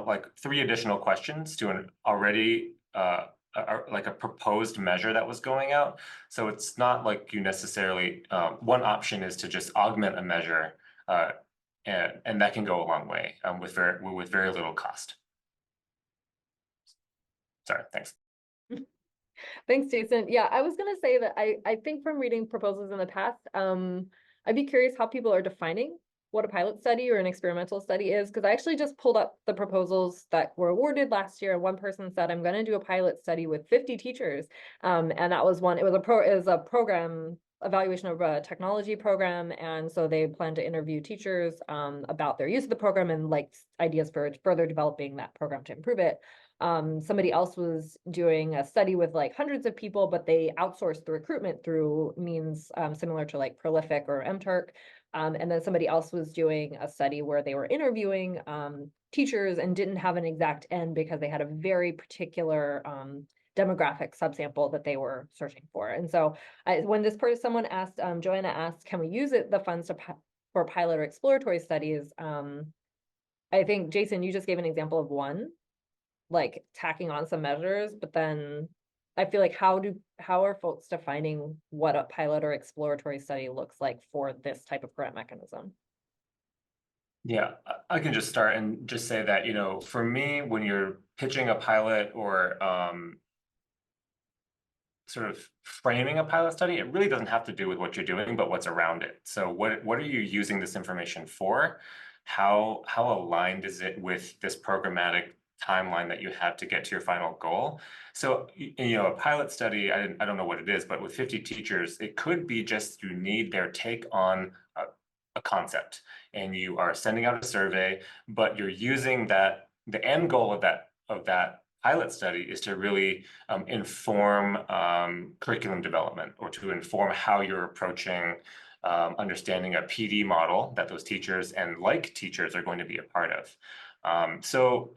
like 3 additional questions to an already like a proposed measure that was going out. So it's not like you necessarily, one option is to just augment a measure, and that can go a long way with very little cost. Sorry, thanks. Thanks, Jason. Yeah, I was gonna say that I think from reading proposals in the past, I'd be curious how people are defining what a pilot study or an experimental study is, because I actually just pulled up the proposals that were awarded last year, and one person said, I'm going to do a pilot study with 50 teachers, and that was one. It was a program evaluation of a technology program, and so they plan to interview teachers about their use of the program and like ideas for further developing that program to improve it. Somebody else was doing a study with like hundreds of people, but they outsourced the recruitment through means similar to like Prolific or MTurk. And then somebody else was doing a study where they were interviewing teachers and didn't have an exact end because they had a very particular demographic subsample that they were searching for. And so when someone asked, Joanna asked, can we use the funds for pilot or exploratory studies? I think, Jason, you just gave an example of one, like tacking on some measures, but then I feel like how are folks defining what a pilot or exploratory study looks like for this type of grant mechanism? Yeah, I can just start and just say that, you know, for me, when you're pitching a pilot or sort of framing a pilot study, it really doesn't have to do with what you're doing, but what's around it. So what are you using this information for? How aligned is it with this programmatic timeline that you have to get to your final goal? So you know, a pilot study, I don't know what it is, but with 50 teachers, it could be just you need their take on a concept, and you are sending out a survey, but you're using that, the end goal of that pilot study is to really inform curriculum development, or to inform how you're approaching understanding a PD model that those teachers and like teachers are going to be a part of. So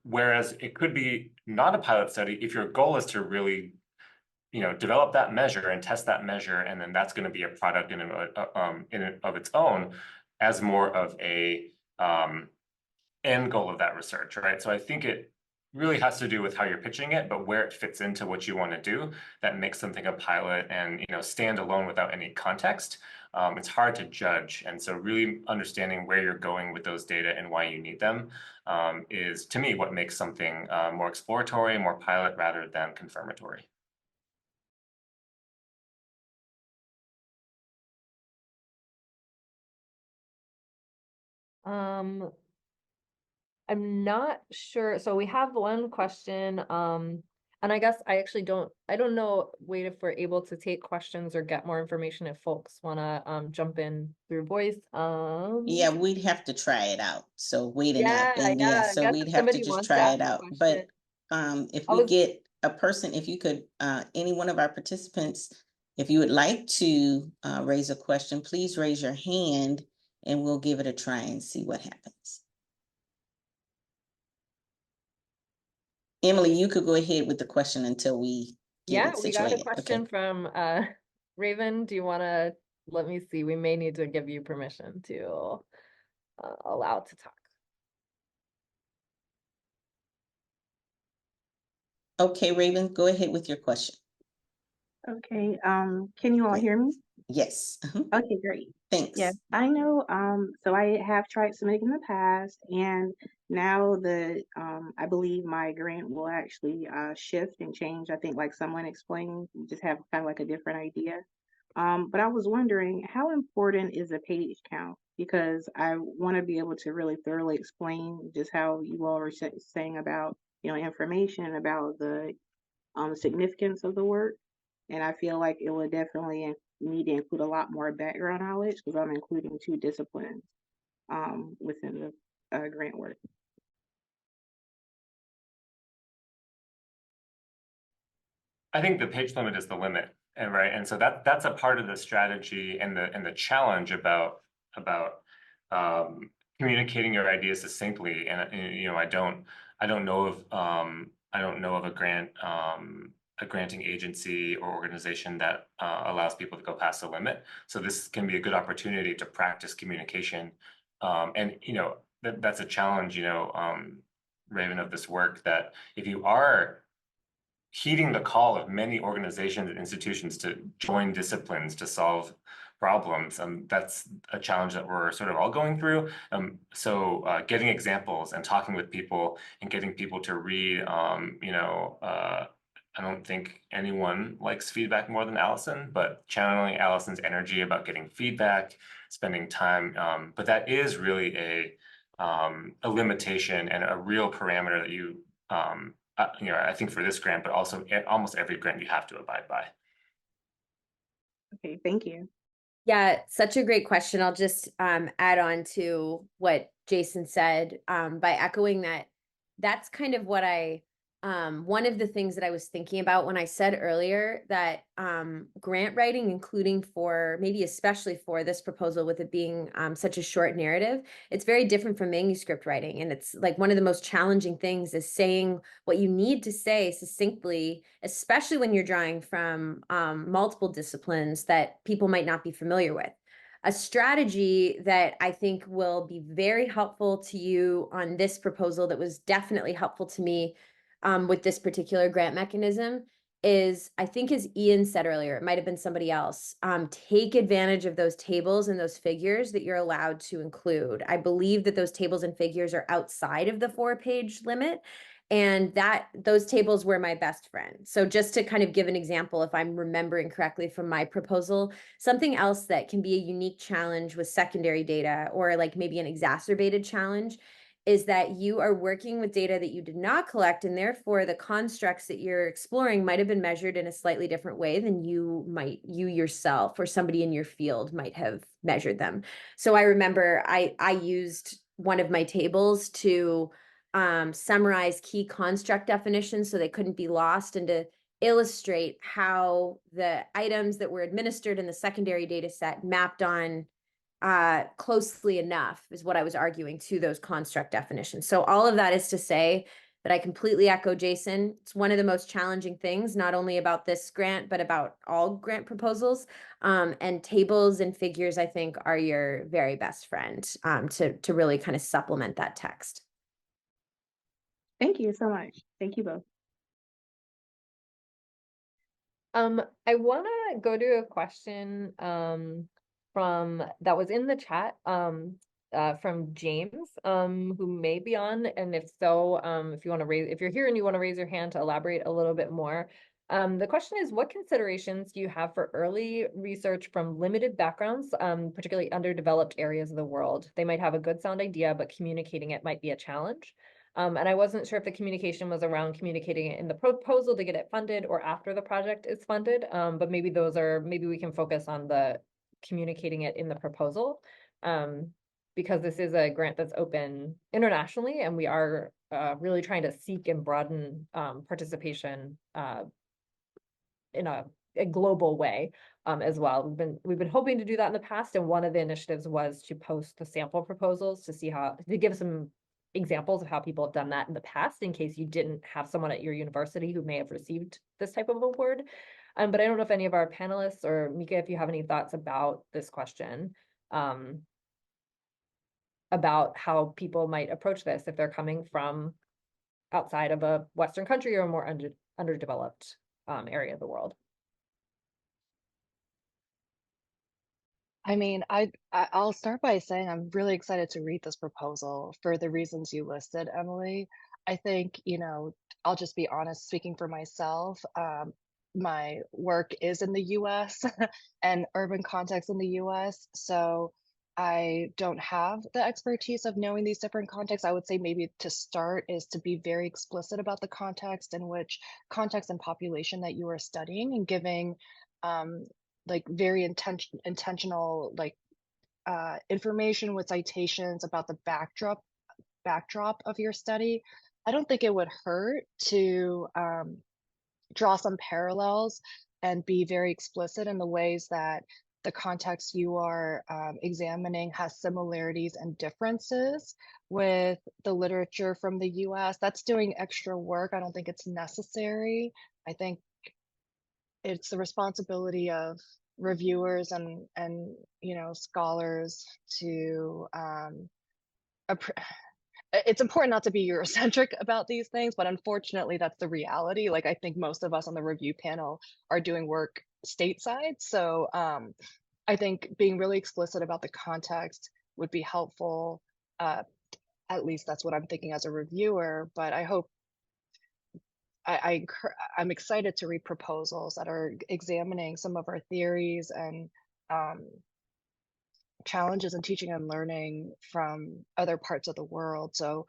whereas it could be not a pilot study, if your goal is to really, you know, develop that measure and test that measure, and then that's going to be a product in and of its own, as more of a end goal of that research, right? So I think it really has to do with how you're pitching it, but where it fits into what you want to do that makes something a pilot and, you know, stand alone without any context. It's hard to judge. And so really understanding where you're going with those data and why you need them is, to me, what makes something more exploratory, more pilot rather than confirmatory. I'm not sure. So we have one question, and I guess I don't know, wait, if we're able to take questions or get more information if folks wanna jump in through voice. Yeah, we'd have to try it out. So waiting up, Yeah, and yeah, yeah, I so guess we'd if have to somebody just wants to try ask it a out. question. But if I we was, get a person, if you could, any one of our participants, if you would like to raise a question, please raise your hand and we'll give it a try and see what happens. Emily, you could go ahead with the question until we get yeah, it we got a situated. question Okay. from Raven. Do you wanna, let me see, we may need to give you permission to allow to talk. Okay, Raven, go ahead with your question. Okay, can you all Great. hear me? Yes. Okay, great. Yes, Thanks. I know, so I have tried submitting in the past, and now I believe my grant will actually shift and change. I think like someone explained, you just have kind of like a different idea. But I was wondering, how important is a page count? Because I want to be able to really thoroughly explain just how you all were saying about, information about the significance of the work. And I feel like it would definitely need to include a lot more background knowledge because I'm including two disciplines within the grant work. I think the page limit is the limit, and right, and so that's a part of the strategy and the challenge about communicating your ideas succinctly. And you know, I don't know of a granting agency or organization that allows people to go past the limit. So this can be a good opportunity to practice communication, and you know, that's a challenge, you know, Raven, of this work, that if you are heeding the call of many organizations and institutions to join disciplines to solve problems. That's a challenge that we're sort of all going through. So getting examples and talking with people and getting people to read, I don't think anyone likes feedback more than Allison, but channeling Allison's energy about getting feedback, spending time. But that is really a limitation and a real parameter that you, I think for this grant, but also almost every grant you have to abide by. Okay, thank you. Yeah, such a great question. I'll just add on to what Jason said by echoing that. That's kind of what one of the things that I was thinking about when I said earlier that grant writing, including for maybe especially for this proposal with it being such a short narrative, it's very different from manuscript writing. And it's like one of the most challenging things is saying what you need to say succinctly, especially when you're drawing from multiple disciplines that people might not be familiar with. A strategy that I think will be very helpful to you on this proposal, that was definitely helpful to me with this particular grant mechanism, is, I think as Ian said earlier, it might have been somebody else, take advantage of those tables and those figures that you're allowed to include. I believe that those tables and figures are outside of the 4-page limit, and that those tables were my best friend. So just to kind of give an example, if I'm remembering correctly from my proposal, something else that can be a unique challenge with secondary data, or like maybe an exacerbated challenge, is that you are working with data that you did not collect, and therefore the constructs that you're exploring might have been measured in a slightly different way than you yourself or somebody in your field might have measured them. So I remember I used one of my tables to summarize key construct definitions so they couldn't be lost, and to illustrate how the items that were administered in the secondary data set mapped on closely enough, is what I was arguing, to those construct definitions. So all of that is to say that I completely echo Jason. It's one of the most challenging things, not only about this grant, but about all grant proposals. And tables and figures, I think, are your very best friend to really kind of supplement that text. Thank you so much. Thank you both. I want to go to a question from that was in the chat from James, who may be on, and if so, if you want to raise, if you're here and you want to raise your hand to elaborate a little bit more. The question is, what considerations do you have for early research from limited backgrounds, particularly underdeveloped areas of the world? They might have a good sound idea, but communicating it might be a challenge. And I wasn't sure if the communication was around communicating it in the proposal to get it funded or after the project is funded. But maybe maybe we can focus on the communicating it in the proposal. Because this is a grant that's open internationally, and we are really trying to seek and broaden participation in a global way as well. We've been hoping to do that in the past, and one of the initiatives was to post the sample proposals to give some examples of how people have done that in the past, in case you didn't have someone at your university who may have received this type of award. But I don't know if any of our panelists, or Mika, if you have any thoughts about this question, about how people might approach this if they're coming from outside of a Western country or a more underdeveloped area of the world. I mean, I'll start by saying I'm really excited to read this proposal for the reasons you listed, Emily. I think, I'll just be honest, speaking for myself, my work is in the US and urban context in the US. So I don't have the expertise of knowing these different contexts. I would say maybe to start is to be very explicit about the context in which context and population that you are studying, and giving like very intentional information with citations about the backdrop of your study. I don't think it would hurt to draw some parallels and be very explicit in the ways that the context you are examining has similarities and differences with the literature from the US. That's doing extra work. I don't think it's necessary. I think it's the responsibility of reviewers and scholars to it's important not to be Eurocentric about these things, but unfortunately that's the reality. Like, I think most of us on the review panel are doing work stateside. So I think being really explicit about the context would be helpful. At least that's what I'm thinking as a reviewer, but I hope I'm excited to read proposals that are examining some of our theories and challenges in teaching and learning from other parts of the world. So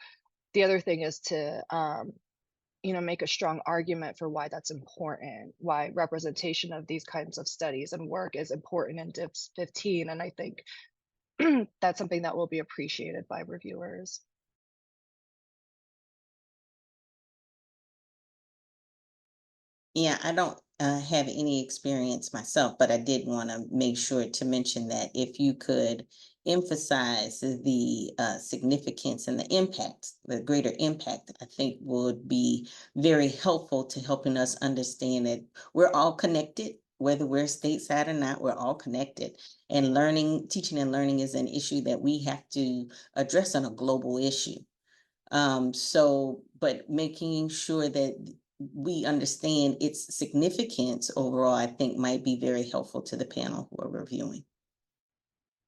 the other thing is to make a strong argument for why that's important, why representation of these kinds of studies and work is important in Div 15. And I think that's something that will be appreciated by reviewers. Yeah, I don't have any experience myself, but I did want to make sure to mention that if you could emphasize the significance and the impact, the greater impact, I think would be very helpful to helping us understand that we're all connected, whether we're stateside or not, we're all connected. And teaching and learning is an issue that we have to address on a global issue. But making sure that we understand its significance overall, I think might be very helpful to the panel who are reviewing.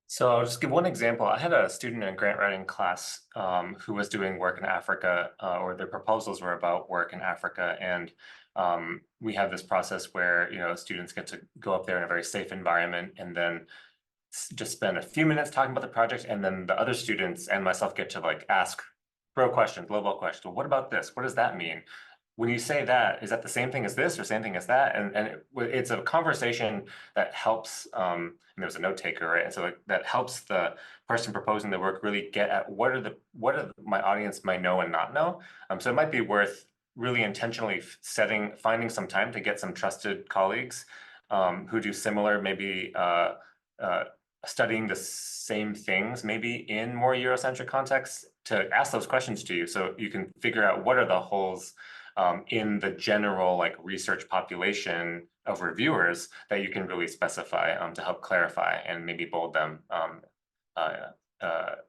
So I'll just give one example. I had a student in a grant writing class who was doing work in Africa, or their proposals were about work in Africa. And we have this process where, students get to go up there in a very safe environment and then just spend a few minutes talking about the project. And then the other students and myself get to like ask throw questions, lowball questions. Well, what about this? What does that mean? When you say that, is that the same thing as this or same thing as that? And it's a conversation that helps, and there's a note taker, right? And so that helps the person proposing the work really get at what are my audience might know and not know. So it might be worth really intentionally finding some time to get some trusted colleagues who do similar, maybe studying the same things, maybe in more Eurocentric contexts, to ask those questions to you, so you can figure out what are the holes in the general like research population of reviewers that you can really specify to help clarify and maybe bold them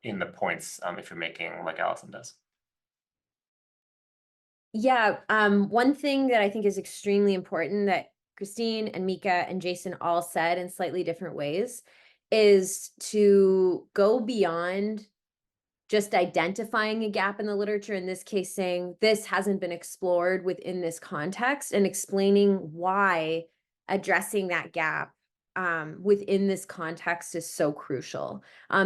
in the points if you're making like Allison does. Yeah, one thing that I think is extremely important that Christine and Mika and Jason all said in slightly different ways is to go beyond just identifying a gap in the literature, in this case saying this hasn't been explored within this context, and explaining why addressing that gap within this context is so crucial.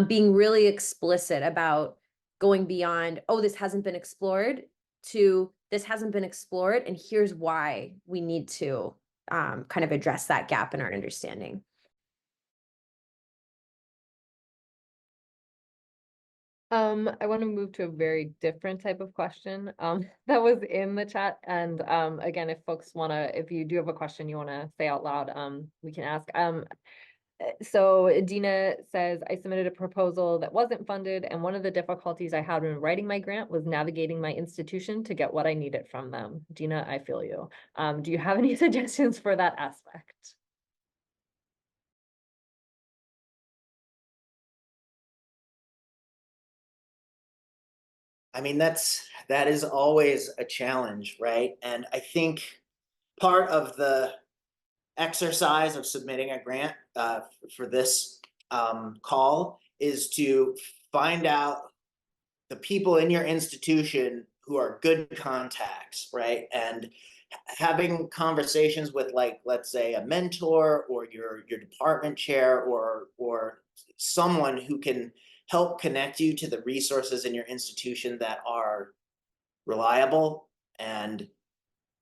Being really explicit about going beyond, oh, this hasn't been explored, to this hasn't been explored, and here's why we need to kind of address that gap in our understanding. I want to move to a very different type of question that was in the chat. And again, if you do have a question you want to say out loud, we can ask. So Dina says, I submitted a proposal that wasn't funded, and one of the difficulties I had when writing my grant was navigating my institution to get what I needed from them. Dina, I feel you. Do you have any suggestions for that aspect? I mean, that is always a challenge, right? And I think part of the exercise of submitting a grant for this call is to find out the people in your institution who are good contacts, right? And having conversations with, like, let's say a mentor or your department chair or someone who can help connect you to the resources in your institution that are reliable and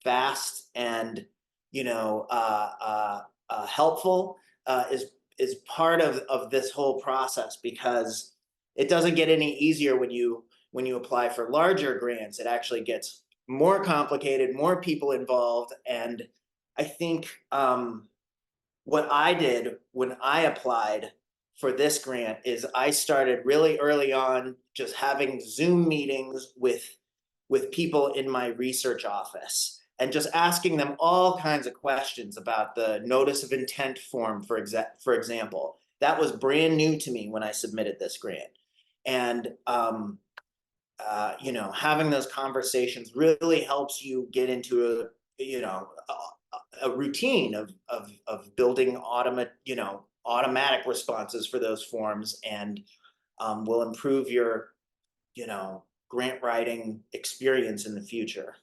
fast and helpful is part of this whole process, because it doesn't get any easier when you apply for larger grants. It actually gets more complicated, more people involved. And I think what I did when I applied for this grant is I started really early on just having Zoom meetings with people in my research office and just asking them all kinds of questions about the notice of intent form, for example. That was brand new to me when I submitted this grant. And having those conversations really helps you get into a routine of building automatic responses for those forms, and will improve your grant writing experience in the future.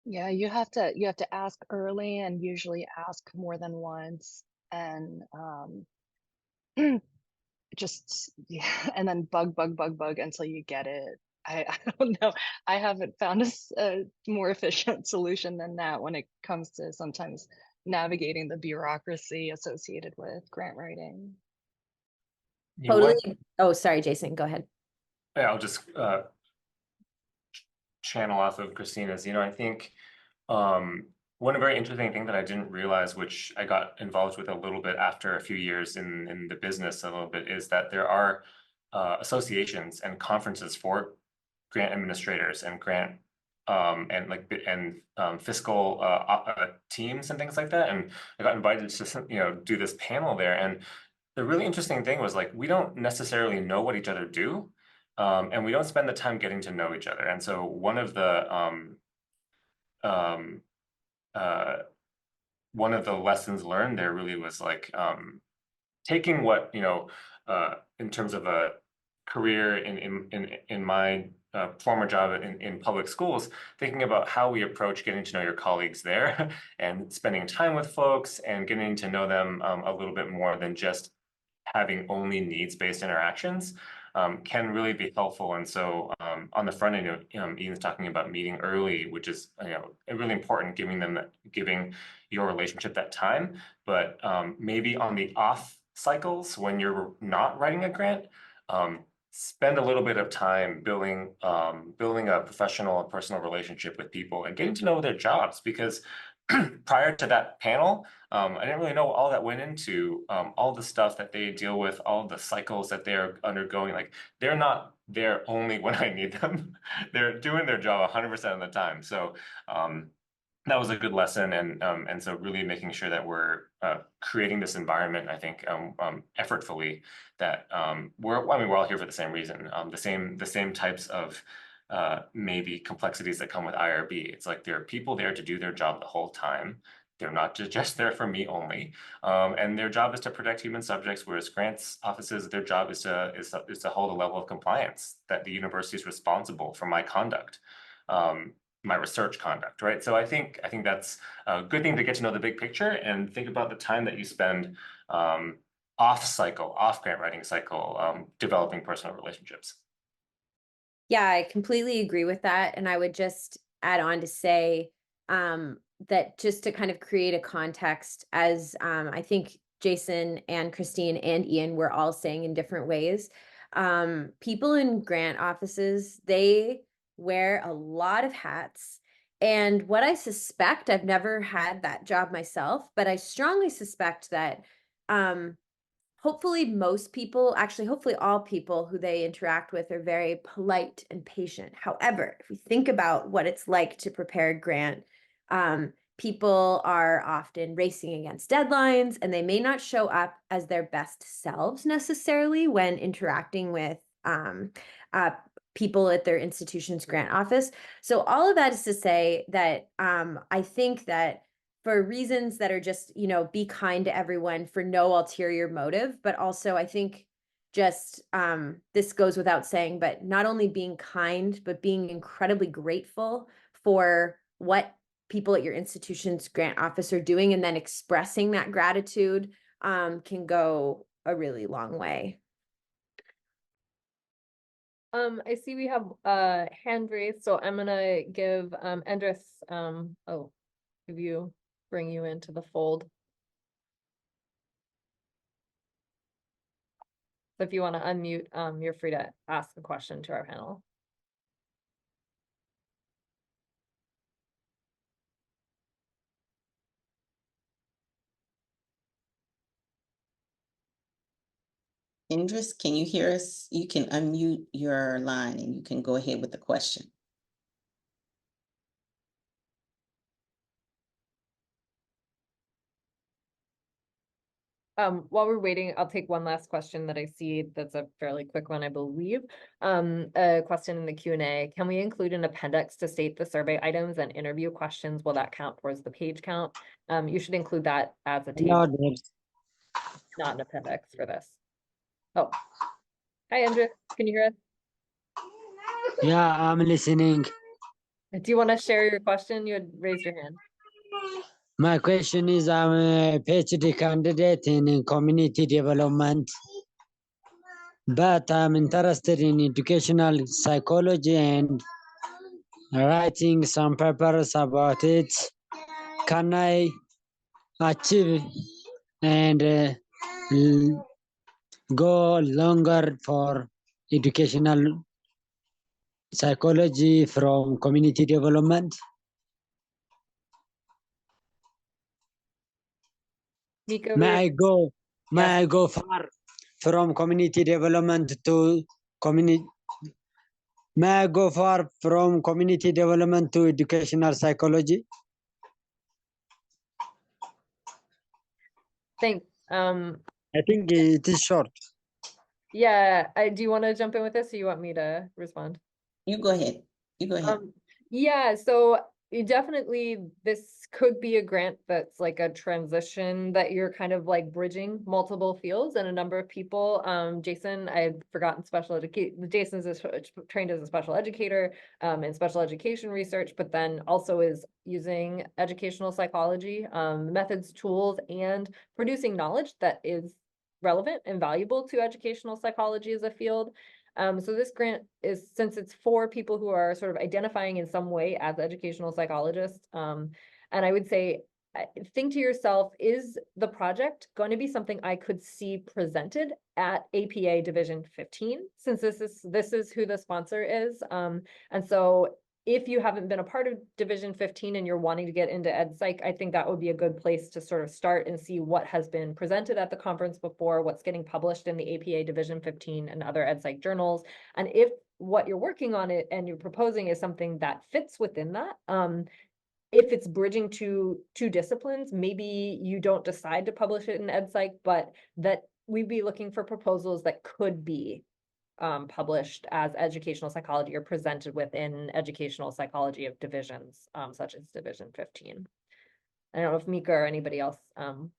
Yeah, you have to ask early, and usually ask more than once, and yeah, and then bug until you get it. I don't know. I haven't found a more efficient solution than that when it comes to sometimes navigating the bureaucracy associated with grant writing. Totally. Oh, sorry, Jason, go ahead. Yeah, I'll just channel off of Christina's. I think one very interesting thing that I didn't realize, which I got involved with a little bit after a few years in the business a little bit, is that there are associations and conferences for grant administrators and grant fiscal teams and things like that. And I got invited to do this panel there. And the really interesting thing was, like, we don't necessarily know what each other do, and we don't spend the time getting to know each other. And so one of the lessons learned there really was like taking what, in terms of a career in my former job in public schools, thinking about how we approach getting to know your colleagues there and spending time with folks and getting to know them a little bit more than just having only needs-based interactions can really be helpful. And so on the front end, Ian's talking about meeting early, which is really important, giving your relationship that time. But maybe on the off cycles, when you're not writing a grant, spend a little bit of time building a professional and personal relationship with people and getting to know their jobs, because prior to that panel, I didn't really know all that went into all the stuff that they deal with, all the cycles that they're undergoing. Like, they're not there only when I need them. They're doing their job 100% of the time. So that was a good lesson, and so really making sure that we're creating this environment, I think, effortfully, that we're all here for the same reason, the same types of maybe complexities that come with IRB. It's like there are people there to do their job the whole time. They're not just there for me only, and their job is to protect human subjects. Whereas grants offices, their job is to hold a level of compliance that the university is responsible for my conduct, my research conduct, right? So I think that's a good thing to get to know the big picture and think about the time that you spend off grant writing cycle, developing personal relationships. Yeah, I completely agree with that. And I would just add on to say that just to kind of create a context, as I think Jason and Christine and Ian were all saying in different ways, people in grant offices, they wear a lot of hats. And what I suspect, I've never had that job myself, but I strongly suspect that hopefully most people, actually, hopefully all people who they interact with are very polite and patient. However, if we think about what it's like to prepare a grant, people are often racing against deadlines, and they may not show up as their best selves necessarily when interacting with people at their institution's grant office. So all of that is to say that I think that for reasons that are just, be kind to everyone for no ulterior motive, but also I think just this goes without saying, but not only being kind, but being incredibly grateful for what people at your institution's grant office are doing, and then expressing that gratitude can go a really long way. I see we have hand raised, so I'm gonna give Andres bring you into the fold. So if you want to unmute, you're free to ask a question to our panel. Indris, can you hear us? You can unmute your line and you can go ahead with the question. While we're waiting, I'll take one last question that I see that's a fairly quick one, I believe. A question in the Q&A. Can we include an appendix to state the survey items and interview questions? Will that count towards the page count? You should include that as a table, not an appendix for this. Oh, hi, Andrew. Can you hear us? Yeah, I'm listening. Do you want to share your question? You had raised your hand. My question is, I'm a PhD candidate in community development, but I'm interested in educational psychology and writing some papers about it. Can I achieve and go longer for educational psychology from community development? Miko, May I go far from community development to community May I go far from community development to educational psychology? Thanks. I think it is short. Yeah, do you want to jump in with this or you want me to respond? You go ahead. You go ahead. Yeah, so definitely this could be a grant that's like a transition that you're kind of like bridging multiple fields and a number of people. Jason, I had forgotten Jason's trained as a special educator in special education research, but then also is using educational psychology methods, tools, and producing knowledge that is relevant and valuable to educational psychology as a field. So this grant is, since it's for people who are sort of identifying in some way as educational psychologists, and I would say, think to yourself, is the project going to be something I could see presented at APA Division 15? Since this is who the sponsor is. And so if you haven't been a part of Division 15 and you're wanting to get into Ed Psych, I think that would be a good place to sort of start and see what has been presented at the conference before, what's getting published in the APA Division 15 and other Ed Psych journals. And if what you're working on it and you're proposing is something that fits within that, if it's bridging two disciplines, maybe you don't decide to publish it in Ed Psych, but that we'd be looking for proposals that could be published as educational psychology or presented within educational psychology of divisions, such as Division 15. I don't know if Mika or anybody else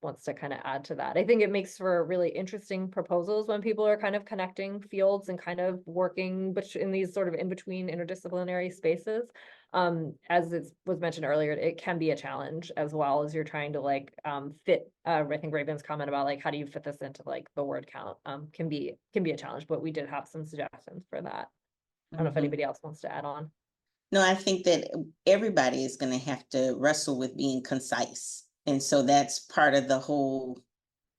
wants to kind of add to that. I think it makes for really interesting proposals when people are kind of connecting fields and kind of working in these sort of in-between interdisciplinary spaces. As it was mentioned earlier, it can be a challenge as well as you're trying to like fit, I think Raven's comment about like, how do you fit this into like the word count can be a challenge, but we did have some suggestions for that. I don't know if anybody else wants to add on. No, I think that everybody is going to have to wrestle with being concise. And so that's part of the whole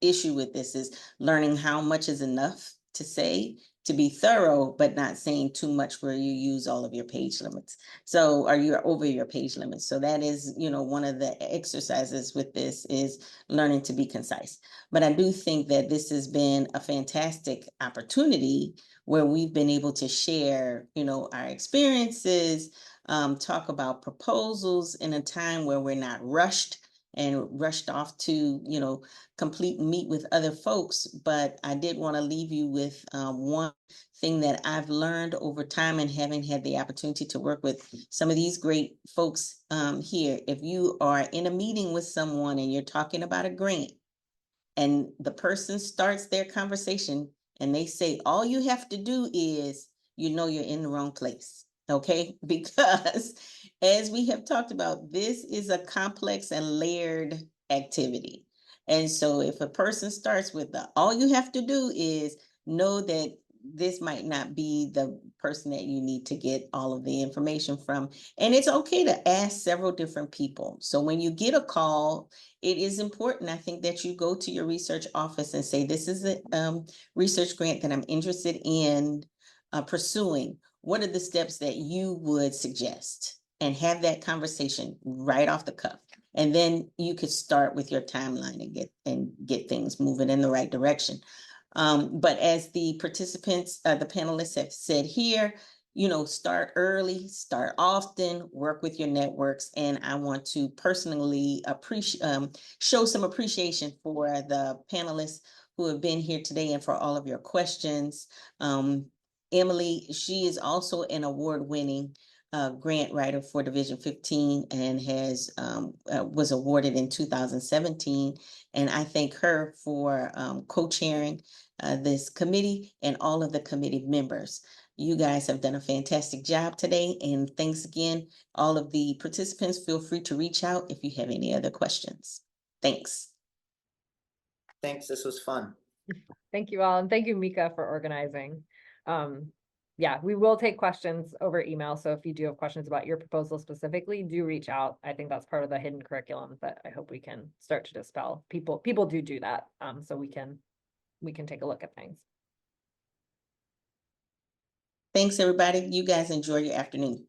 issue with this, is learning how much is enough to say, to be thorough, but not saying too much where you use all of your page limits. So, or you're over your page limits. So that is, one of the exercises with this is learning to be concise. But I do think that this has been a fantastic opportunity where we've been able to share, our experiences, talk about proposals in a time where we're not rushed off to, complete and meet with other folks. But I did want to leave you with one thing that I've learned over time and having had the opportunity to work with some of these great folks here. If you are in a meeting with someone and you're talking about a grant and the person starts their conversation and they say, all you have to do is, you're in the wrong place. Okay, because as we have talked about, this is a complex and layered activity. And so if a person starts with all you have to do is know that this might not be the person that you need to get all of the information from. And it's okay to ask several different people. So when you get a call, it is important, I think, that you go to your research office and say, this is a research grant that I'm interested in pursuing. What are the steps that you would suggest? And have that conversation right off the cuff. And then you could start with your timeline and get things moving in the right direction. But as the participants, the panelists have said here, start early, start often, work with your networks. And I want to personally show some appreciation for the panelists who have been here today and for all of your questions. Emily, she is also an award-winning grant writer for Division 15 and was awarded in 2017. And I thank her for co-chairing this committee and all of the committee members. You guys have done a fantastic job today. And thanks again, all of the participants. Feel free to reach out if you have any other questions. Thanks. Thanks, this was fun. Thank you all. And thank you, Mika, for organizing. Yeah, we will take questions over email. So if you do have questions about your proposal specifically, do reach out. I think that's part of the hidden curriculum that I hope we can start to dispel. People do that. So we can take a look at things. Thanks, everybody. You guys enjoy your afternoon.